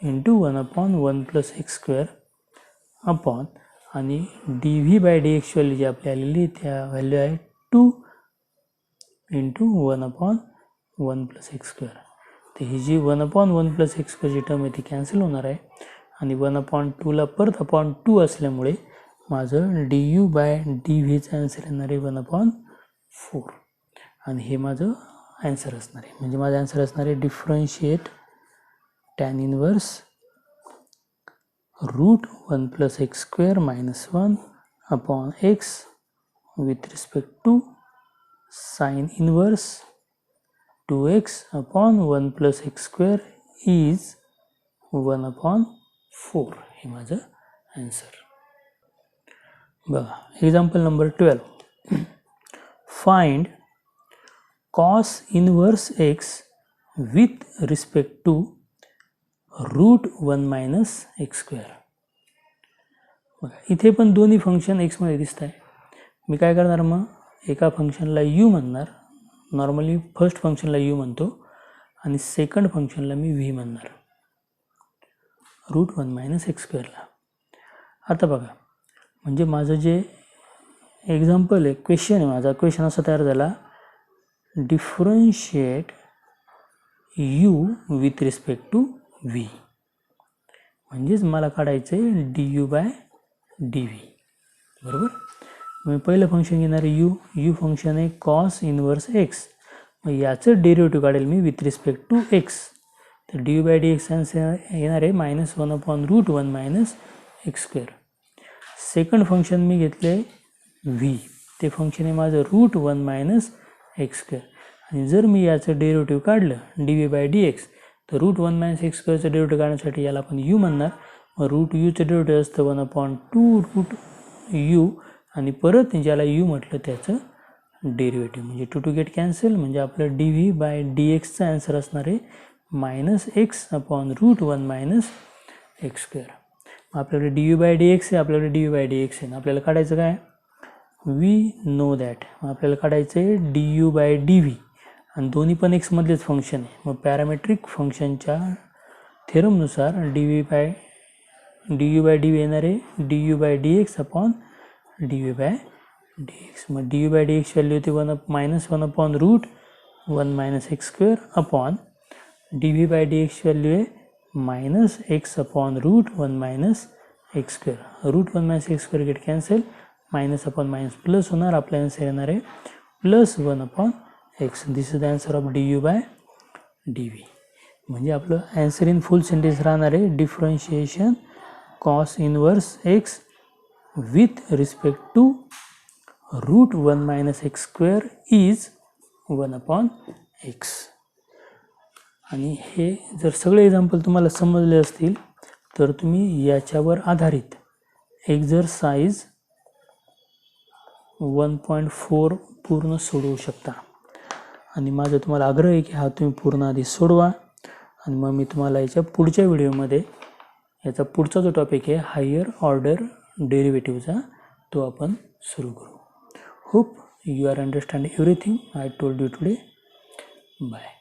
into 1/1 plus x square upon आणि डी व्ही बाय डी एक्सची व्हॅल्यू जी आपली आलेली त्या व्हॅल्यू आहे 2 इंटू 1/1 प्लस एक्स स्क्वेअर. तर ही जी 1/1 प्लस एक्स स्क्वेअरची टर्म आहे ती कॅन्सल होणार आहे आणि 1/2ला परत अपॉन 2 असल्यामुळे माझं डी यू बाय डी व्हीचं आन्सर येणार आहे 1/4. आणि हे माझं आन्सर असणार आहे. म्हणजे माझं आन्सर असणार आहे differentiate tan inverse √1 plus x square minus 1 upon x with respect to sine inverse 2x upon 1 plus x square is 1/4. हे माझं आन्सर. बघा example number 12. Find cos inverse x with respect to √1 minus x square. बघा इथे पण दोन्ही function एक्समध्ये दिसत आहे. मी काय करणार मग एका फंक्शनला यू म्हणणार, नॉर्मली फर्स्ट फंक्शनला यू म्हणतो आणि सेकंड फंक्शनला मी व्ही म्हणणार √1 मायनस एक्स स्क्वेअरला. आता बघा म्हणजे माझं जे एक्झाम्पल आहे क्वेश्चन आहे माझा क्वेश्चन असा तयार झाला differentiate u with respect to v. म्हणजेच मला काढायचं आहे d u by d v. बरोबर. मी पहिलं फंक्शन घेणार आहे यू फंक्शन आहे कॉस इनवर्स एक्स. मग याचं डेरिव्हेटिव्ह काढेल मी विथ रिस्पेक्ट टू एक्स. तर d u by d x येणार आहे -1/√1 minus x square. Second function मी घेतले व्ही, ते फंक्शन आहे माझं √1 - x². आणि जर मी याचं डेरिव्हेटिव्ह काढलं dv/dx, तर √1 - x²चं डेरिव्हेटिव्ह काढण्यासाठी याला आपण u म्हणणार. मग √u चं डेरिव्हेटिव्ह असतं 1/2 √u, आणि परत ज्याला u म्हटलं त्याचं डेरिव्हेटिव्ह, म्हणजे 2 गेट कॅन्सल. म्हणजे आपलं dv/dxचा आन्सर असणार आहे -x/√1 - x². आपल्याकडे dv/dx आहे, आपल्याकडे dv/dx आहे. आपल्याला काढायचं काय, वी नो दॅट. आपल्याला काढायचं आहे du/dv, आणि दोन्ही पण x मधलेच फंक्शन आहे. मग पॅरामेट्रिक फंक्शनच्या थेरमनुसार du/dv येणार आहे du/dx/dv/dx. मग du/dx व्हॅल्यू होती -1/√1 - x² अपॉन dv/dx व्हॅल्यू आहे -x/√1 - x². √1 - x² get cancel, minus upon minus plus होणार. आपला आन्सर येणार आहे +1/x. This is the answer of du/dv. म्हणजे आपलं आन्सर इन फुल सेंटेन्स राहणार आहे differentiation cos inverse x with respect to √1 - x² is 1/x. आणि हे जर सगळे एक्झाम्पल तुम्हाला समजले असतील तर तुम्ही याच्यावर आधारित एक्झरसाइज 1.4 पूर्ण सोडवू शकता. आणि माझा तुम्हाला आग्रह आहे की हा तुम्ही पूर्ण आधी सोडवा, आणि मग मी तुम्हाला याच्या पुढच्या व्हिडिओमध्ये याचा पुढचा जो टॉपिक आहे हायर ऑर्डर डेरिव्हेटिव्हचा, तो आपण सुरू करू. Hope you are understanding everything I told you today. Bye.